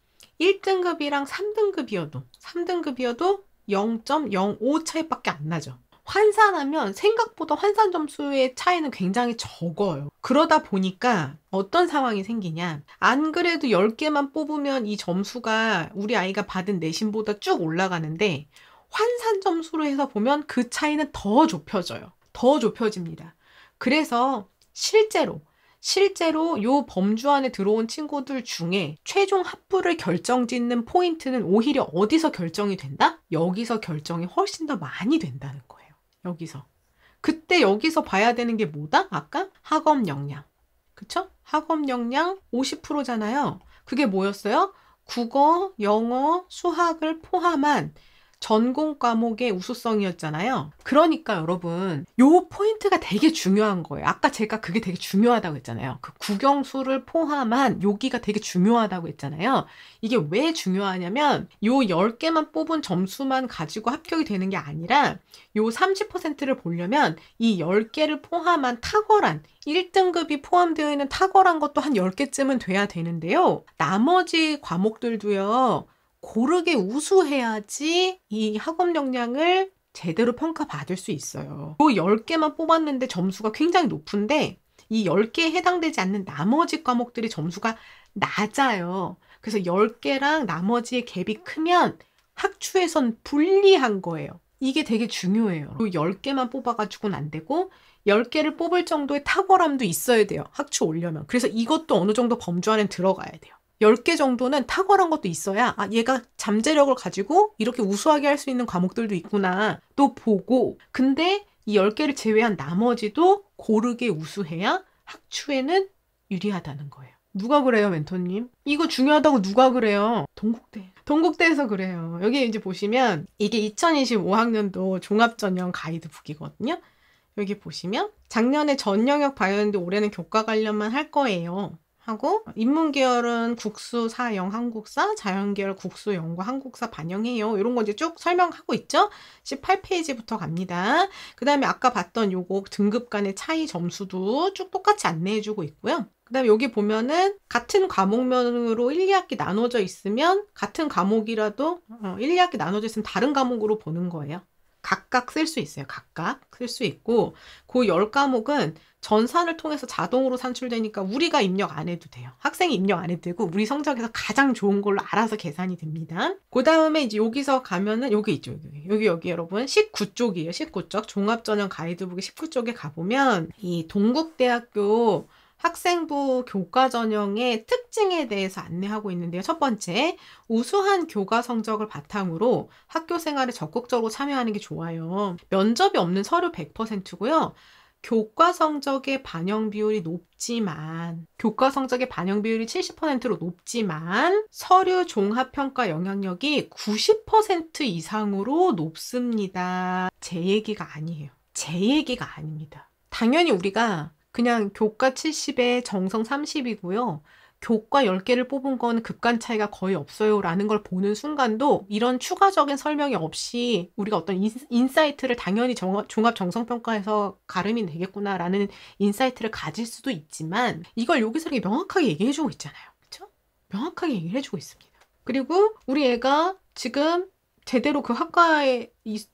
1등급이랑 3등급이어도 0.05 차이밖에 안 나죠. 환산하면 생각보다 환산 점수의 차이는 굉장히 적어요. 그러다 보니까 어떤 상황이 생기냐. 안 그래도 10개만 뽑으면 이 점수가 우리 아이가 받은 내신보다 쭉 올라가는데 환산 점수로 해서 보면 그 차이는 더 좁혀져요. 더 좁혀집니다. 그래서 실제로 요 범주 안에 들어온 친구들 중에 최종 합부를 결정짓는 포인트는 오히려 어디서 결정이 된다? 여기서 결정이 훨씬 더 많이 된다는 거예요. 여기서. 그때 여기서 봐야 되는 게 뭐다? 아까 학업 역량. 그쵸? 학업 역량 50%잖아요. 그게 뭐였어요? 국어, 영어, 수학을 포함한 전공 과목의 우수성이었잖아요. 그러니까 여러분, 요 포인트가 되게 중요한 거예요. 아까 제가 그게 되게 중요하다고 했잖아요. 그 국영수를 포함한 여기가 되게 중요하다고 했잖아요. 이게 왜 중요하냐면 요 10개만 뽑은 점수만 가지고 합격이 되는 게 아니라 요 30%를 보려면 이 10개를 포함한 탁월한 1등급이 포함되어 있는 탁월한 것도 한 10개쯤은 돼야 되는데요. 나머지 과목들도요. 고르게 우수해야지 이 학업 역량을 제대로 평가받을 수 있어요. 요 10개만 뽑았는데 점수가 굉장히 높은데 이 10개에 해당되지 않는 나머지 과목들이 점수가 낮아요. 그래서 10개랑 나머지의 갭이 크면 학추에선 불리한 거예요. 이게 되게 중요해요. 요 10개만 뽑아가지고는 안 되고 10개를 뽑을 정도의 탁월함도 있어야 돼요. 학추 오려면. 그래서 이것도 어느 정도 범주 안에 들어가야 돼요. 10개 정도는 탁월한 것도 있어야 얘가 잠재력을 가지고 이렇게 우수하게 할 수 있는 과목들도 있구나 또 보고, 근데 이 10개를 제외한 나머지도 고르게 우수해야 학추에는 유리하다는 거예요. 누가 그래요, 멘토님? 이거 중요하다고 누가 그래요? 동국대에서 그래요. 여기 이제 보시면 이게 2025학년도 종합전형 가이드북이거든요. 여기 보시면 작년에 전 영역 봐였는데 올해는 교과 관련만 할 거예요 하고, 인문계열은 국수, 사영, 한국사, 자연계열 국수, 영과 한국사 반영해요. 이런 거 이제 쭉 설명하고 있죠. 18페이지부터 갑니다. 그 다음에 아까 봤던 요거 등급 간의 차이 점수도 쭉 똑같이 안내해주고 있고요. 그 다음에 여기 보면은 같은 과목명으로 1, 2학기 나눠져 있으면 같은 과목이라도 1, 2학기 나눠져 있으면 다른 과목으로 보는 거예요. 각각 쓸 수 있어요. 각각 쓸 수 있고, 그 10과목은 전산을 통해서 자동으로 산출되니까 우리가 입력 안 해도 돼요. 학생이 입력 안 해도 되고 우리 성적에서 가장 좋은 걸로 알아서 계산이 됩니다. 그 다음에 이제 여기서 가면은 여기 있죠. 여기 여러분 19쪽이에요. 19쪽 종합전형 가이드북의 19쪽에 가보면 이 동국대학교 학생부 교과 전형의 특징에 대해서 안내하고 있는데요. 첫 번째, 우수한 교과 성적을 바탕으로 학교 생활에 적극적으로 참여하는 게 좋아요. 면접이 없는 서류 100%고요. 교과 성적의 반영 비율이 높지만, 교과 성적의 반영 비율이 70%로 높지만 서류 종합평가 영향력이 90% 이상으로 높습니다. 제 얘기가 아니에요. 제 얘기가 아닙니다. 당연히 우리가 그냥 교과 70에 정성 30이고요. 교과 10개를 뽑은 건 급간 차이가 거의 없어요 라는 걸 보는 순간도 이런 추가적인 설명이 없이 우리가 어떤 인사이트를 당연히 종합 정성평가에서 가름이 되겠구나 라는 인사이트를 가질 수도 있지만, 이걸 여기서 이렇게 명확하게 얘기해주고 있잖아요. 그렇죠? 명확하게 얘기를 해주고 있습니다. 그리고 우리 애가 지금 제대로 그 학과에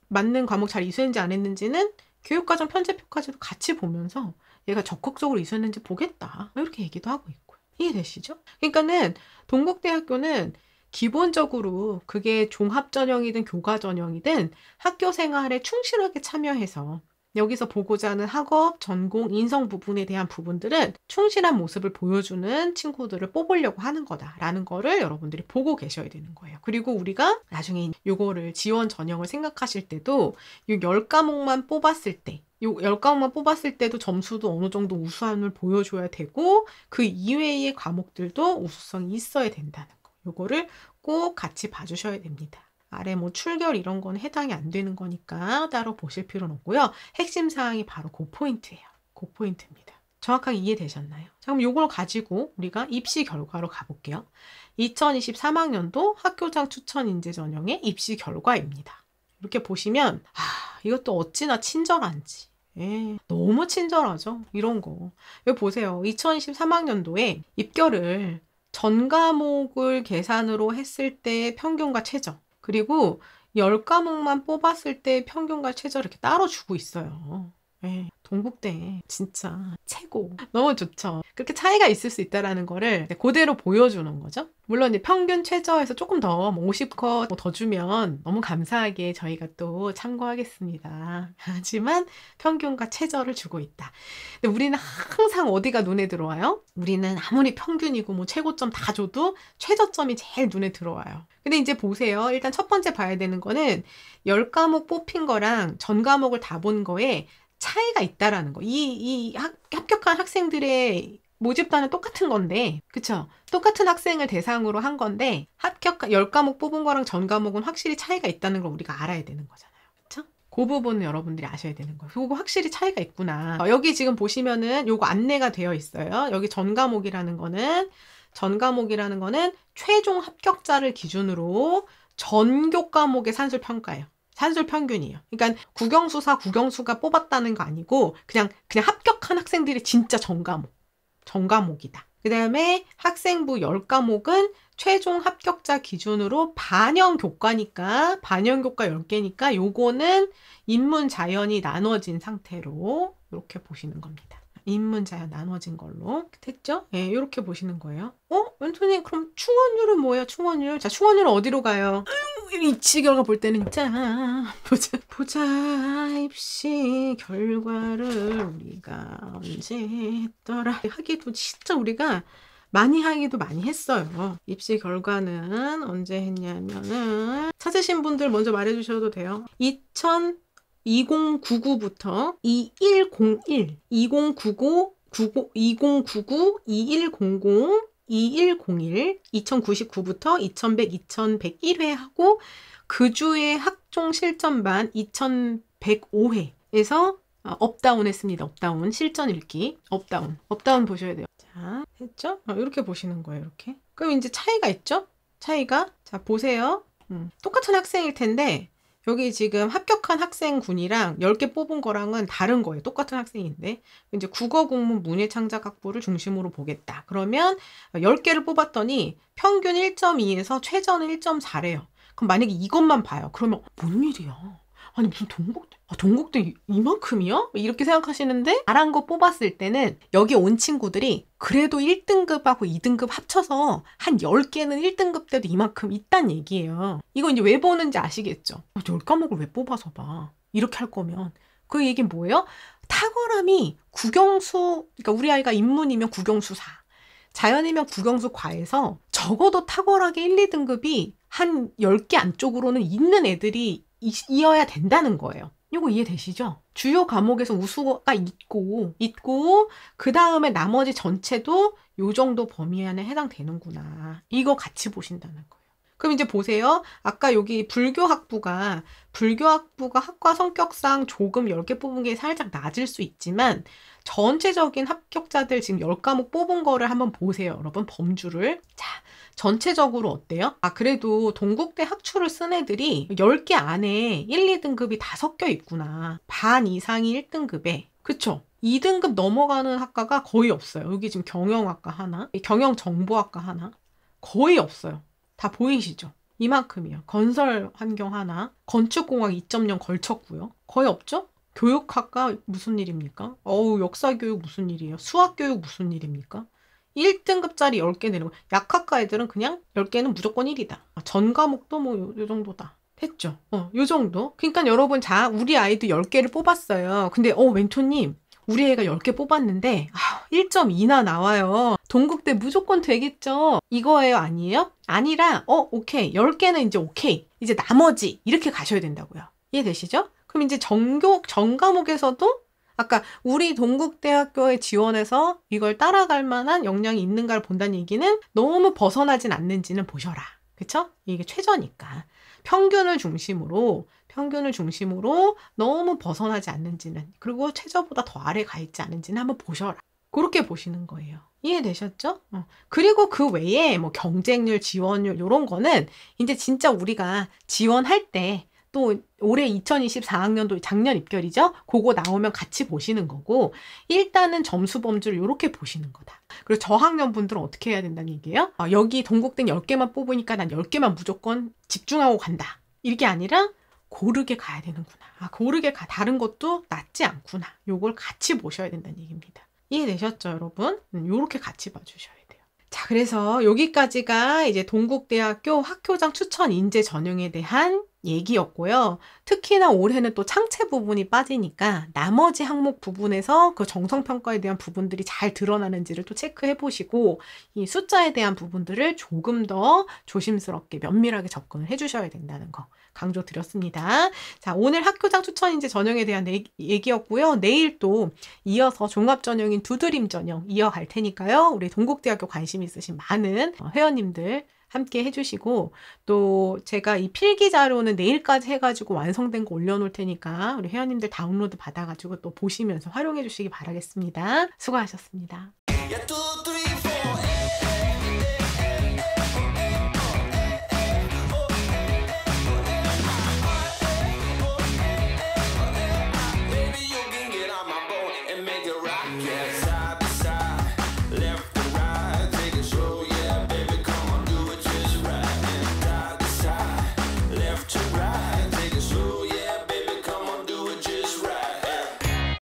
맞는 과목 잘 이수했는지 안 했는지는 교육과정 편제표까지도 같이 보면서 얘가 적극적으로 이수했는지 보겠다 이렇게 얘기도 하고 있고. 이해되시죠? 그러니까는 동국대학교는 기본적으로 그게 종합전형이든 교과전형이든 학교 생활에 충실하게 참여해서 여기서 보고자 하는 학업, 전공, 인성 부분에 대한 부분들은 충실한 모습을 보여주는 친구들을 뽑으려고 하는 거다라는 거를 여러분들이 보고 계셔야 되는 거예요. 그리고 우리가 나중에 요거를 지원 전형을 생각하실 때도 이 10과목만 뽑았을 때, 요 10과목만 뽑았을 때도 점수도 어느 정도 우수함을 보여줘야 되고 그 이외의 과목들도 우수성이 있어야 된다는 거. 요거를 꼭 같이 봐주셔야 됩니다. 아래 뭐 출결 이런 건 해당이 안 되는 거니까 따로 보실 필요는 없고요. 핵심 사항이 바로 그 포인트예요. 그 포인트입니다. 정확하게 이해되셨나요? 자, 그럼 요걸 가지고 우리가 입시 결과로 가볼게요. 2023학년도 학교장 추천 인재 전형의 입시 결과입니다. 이렇게 보시면 이것도 어찌나 친절한지. 너무 친절하죠? 이런 거. 여기 보세요. 2023학년도에 입결을 전 과목을 계산으로 했을 때 평균과 최저, 그리고 10과목만 뽑았을 때 평균과 최저를 이렇게 따로 주고 있어요. 동국대 진짜 최고. 너무 좋죠. 그렇게 차이가 있을 수 있다는 거를 그대로 보여주는 거죠. 물론 이제 평균 최저에서 조금 더 50컷 더 주면 너무 감사하게 저희가 또 참고하겠습니다. 하지만 평균과 최저를 주고 있다. 근데 우리는 항상 어디가 눈에 들어와요? 우리는 아무리 평균이고 뭐 최고점 다 줘도 최저점이 제일 눈에 들어와요. 근데 이제 보세요. 일단 첫 번째 봐야 되는 거는 10과목 뽑힌 거랑 전 과목을 다 본 거에 차이가 있다라는 거. 합격한 학생들의 모집단은 똑같은 건데, 그쵸? 똑같은 학생을 대상으로 한 건데 합격 10과목 뽑은 거랑 전 과목은 확실히 차이가 있다는 걸 우리가 알아야 되는 거잖아요. 그쵸? 그 부분은 여러분들이 아셔야 되는 거예요. 그거 확실히 차이가 있구나. 여기 지금 보시면은 요거 안내가 되어 있어요. 여기 전 과목이라는 거는 최종 합격자를 기준으로 전교 과목의 산술 평가예요. 산술 평균이에요. 그러니까 국영수사, 국영수가 뽑았다는 거 아니고 그냥 합격한 학생들이 진짜 전 과목이다. 그 다음에 학생부 10과목은 최종 합격자 기준으로 반영 교과니까 반영 교과 10개니까 요거는 인문 자연이 나눠진 상태로 이렇게 보시는 겁니다. 인문 자연 나눠진 걸로 됐죠? 예, 이렇게 보시는 거예요. 멘토님 그럼 충원율은 뭐예요? 충원율? 자, 충원율은 어디로 가요? 입시 결과 볼 때는 자 보자 입시 결과를 우리가 언제 했더라 하기도 진짜 우리가 많이 했어요. 입시 결과는 언제 했냐면은 찾으신 분들 먼저 말해주셔도 돼요. 2099부터 2101, 2099, 2099, 2100, 2101, 2099부터 2100, 2101회 하고 그 주에 학종 실전반 2105회에서 업다운 했습니다. 업다운 실전 읽기 업다운 보셔야 돼요. 자, 했죠? 이렇게 보시는 거예요. 이렇게. 그럼 이제 차이가 있죠? 차이가 자 보세요. 똑같은 학생일 텐데 여기 지금 합격한 학생군이랑 10개 뽑은 거랑은 다른 거예요. 똑같은 학생인데. 이제 국어 국문 문예 창작 학부를 중심으로 보겠다. 그러면 10개를 뽑았더니 평균 1.2에서 최저는 1.4래요. 그럼 만약에 이것만 봐요. 그러면 뭔 일이야? 아니 무슨 동국대 이만큼이야? 이렇게 생각하시는데 잘한 거 뽑았을 때는 여기 온 친구들이 그래도 1등급하고 2등급 합쳐서 한 10개는 1등급 때도 이만큼 있단 얘기예요. 이거 이제 왜 보는지 아시겠죠? 10과목을 왜 뽑아서 봐? 이렇게 할 거면. 그 얘기는 뭐예요? 탁월함이 국영수, 그러니까 우리 아이가 인문이면 국영수 4, 자연이면 국영수 과에서 적어도 탁월하게 1, 2등급이 한 10개 안쪽으로는 있는 애들이 이어야 된다는 거예요. 이거 이해되시죠? 주요 과목에서 우수가 있고 그 다음에 나머지 전체도 요 정도 범위 안에 해당되는구나. 이거 같이 보신다는 거예요. 그럼 이제 보세요. 아까 여기 불교학부가 학과 성격상 조금 10개 뽑은 게 살짝 낮을 수 있지만 전체적인 합격자들 지금 10과목 뽑은 거를 한번 보세요. 여러분 범주를. 자, 전체적으로 어때요? 그래도 동국대 학추를 쓴 애들이 10개 안에 1, 2등급이 다 섞여 있구나. 반 이상이 1등급에. 그쵸? 2등급 넘어가는 학과가 거의 없어요. 여기 지금 경영학과 하나, 경영정보학과 하나. 거의 없어요. 다 보이시죠? 이만큼이요. 건설환경 하나, 건축공학 2.0 걸쳤고요. 거의 없죠? 교육학과 무슨 일입니까? 역사교육 무슨 일이에요? 수학교육 무슨 일입니까? 1등급짜리 10개 내는 거. 약학과 애들은 그냥 10개는 무조건 1이다. 전 과목도 뭐 요 정도다. 됐죠? 요 정도. 그러니까 여러분 우리 아이도 10개를 뽑았어요. 근데 멘토님 우리 애가 10개 뽑았는데 1.2나 나와요. 동국대 무조건 되겠죠? 이거예요? 아니에요? 아니라 오케이. 10개는 이제 오케이. 이제 나머지 이렇게 가셔야 된다고요. 이해되시죠? 그럼 이제 전 과목에서도 아까 우리 동국대학교에 지원해서 이걸 따라갈 만한 역량이 있는가를 본다는 얘기는 너무 벗어나진 않는지는 보셔라. 그쵸? 이게 최저니까. 평균을 중심으로 너무 벗어나지 않는지는, 그리고 최저보다 더 아래 가 있지 않은지는 한번 보셔라. 그렇게 보시는 거예요. 이해되셨죠? 그리고 그 외에 뭐 경쟁률, 지원율 이런 거는 이제 진짜 우리가 지원할 때 또 올해 2024학년도 작년 입결이죠? 그거 나오면 같이 보시는 거고 일단은 점수 범주를 이렇게 보시는 거다. 그리고 저학년 분들은 어떻게 해야 된다는 얘기예요? 여기 동국대 10개만 뽑으니까 난 10개만 무조건 집중하고 간다. 이게 아니라 고르게 가야 되는구나. 고르게 다른 것도 낫지 않구나. 요걸 같이 보셔야 된다는 얘기입니다. 이해되셨죠, 여러분? 요렇게 같이 봐주셔야 돼요. 자, 그래서 여기까지가 이제 동국대학교 학교장 추천 인재 전형에 대한 얘기였고요. 특히나 올해는 또 창체 부분이 빠지니까 나머지 항목 부분에서 그 정성평가에 대한 부분들이 잘 드러나는지를 또 체크해 보시고 이 숫자에 대한 부분들을 조금 더 조심스럽게 면밀하게 접근을 해 주셔야 된다는 거. 강조드렸습니다. 자, 오늘 학교장 추천인재 전형에 대한 얘기였고요. 내일 또 이어서 종합 전형인 두드림 전형 이어갈 테니까요. 우리 동국대학교 관심 있으신 많은 회원님들 함께 해주시고, 또 제가 이 필기 자료는 내일까지 해가지고 완성된 거 올려놓을 테니까 우리 회원님들 다운로드 받아가지고 또 보시면서 활용해 주시기 바라겠습니다. 수고하셨습니다.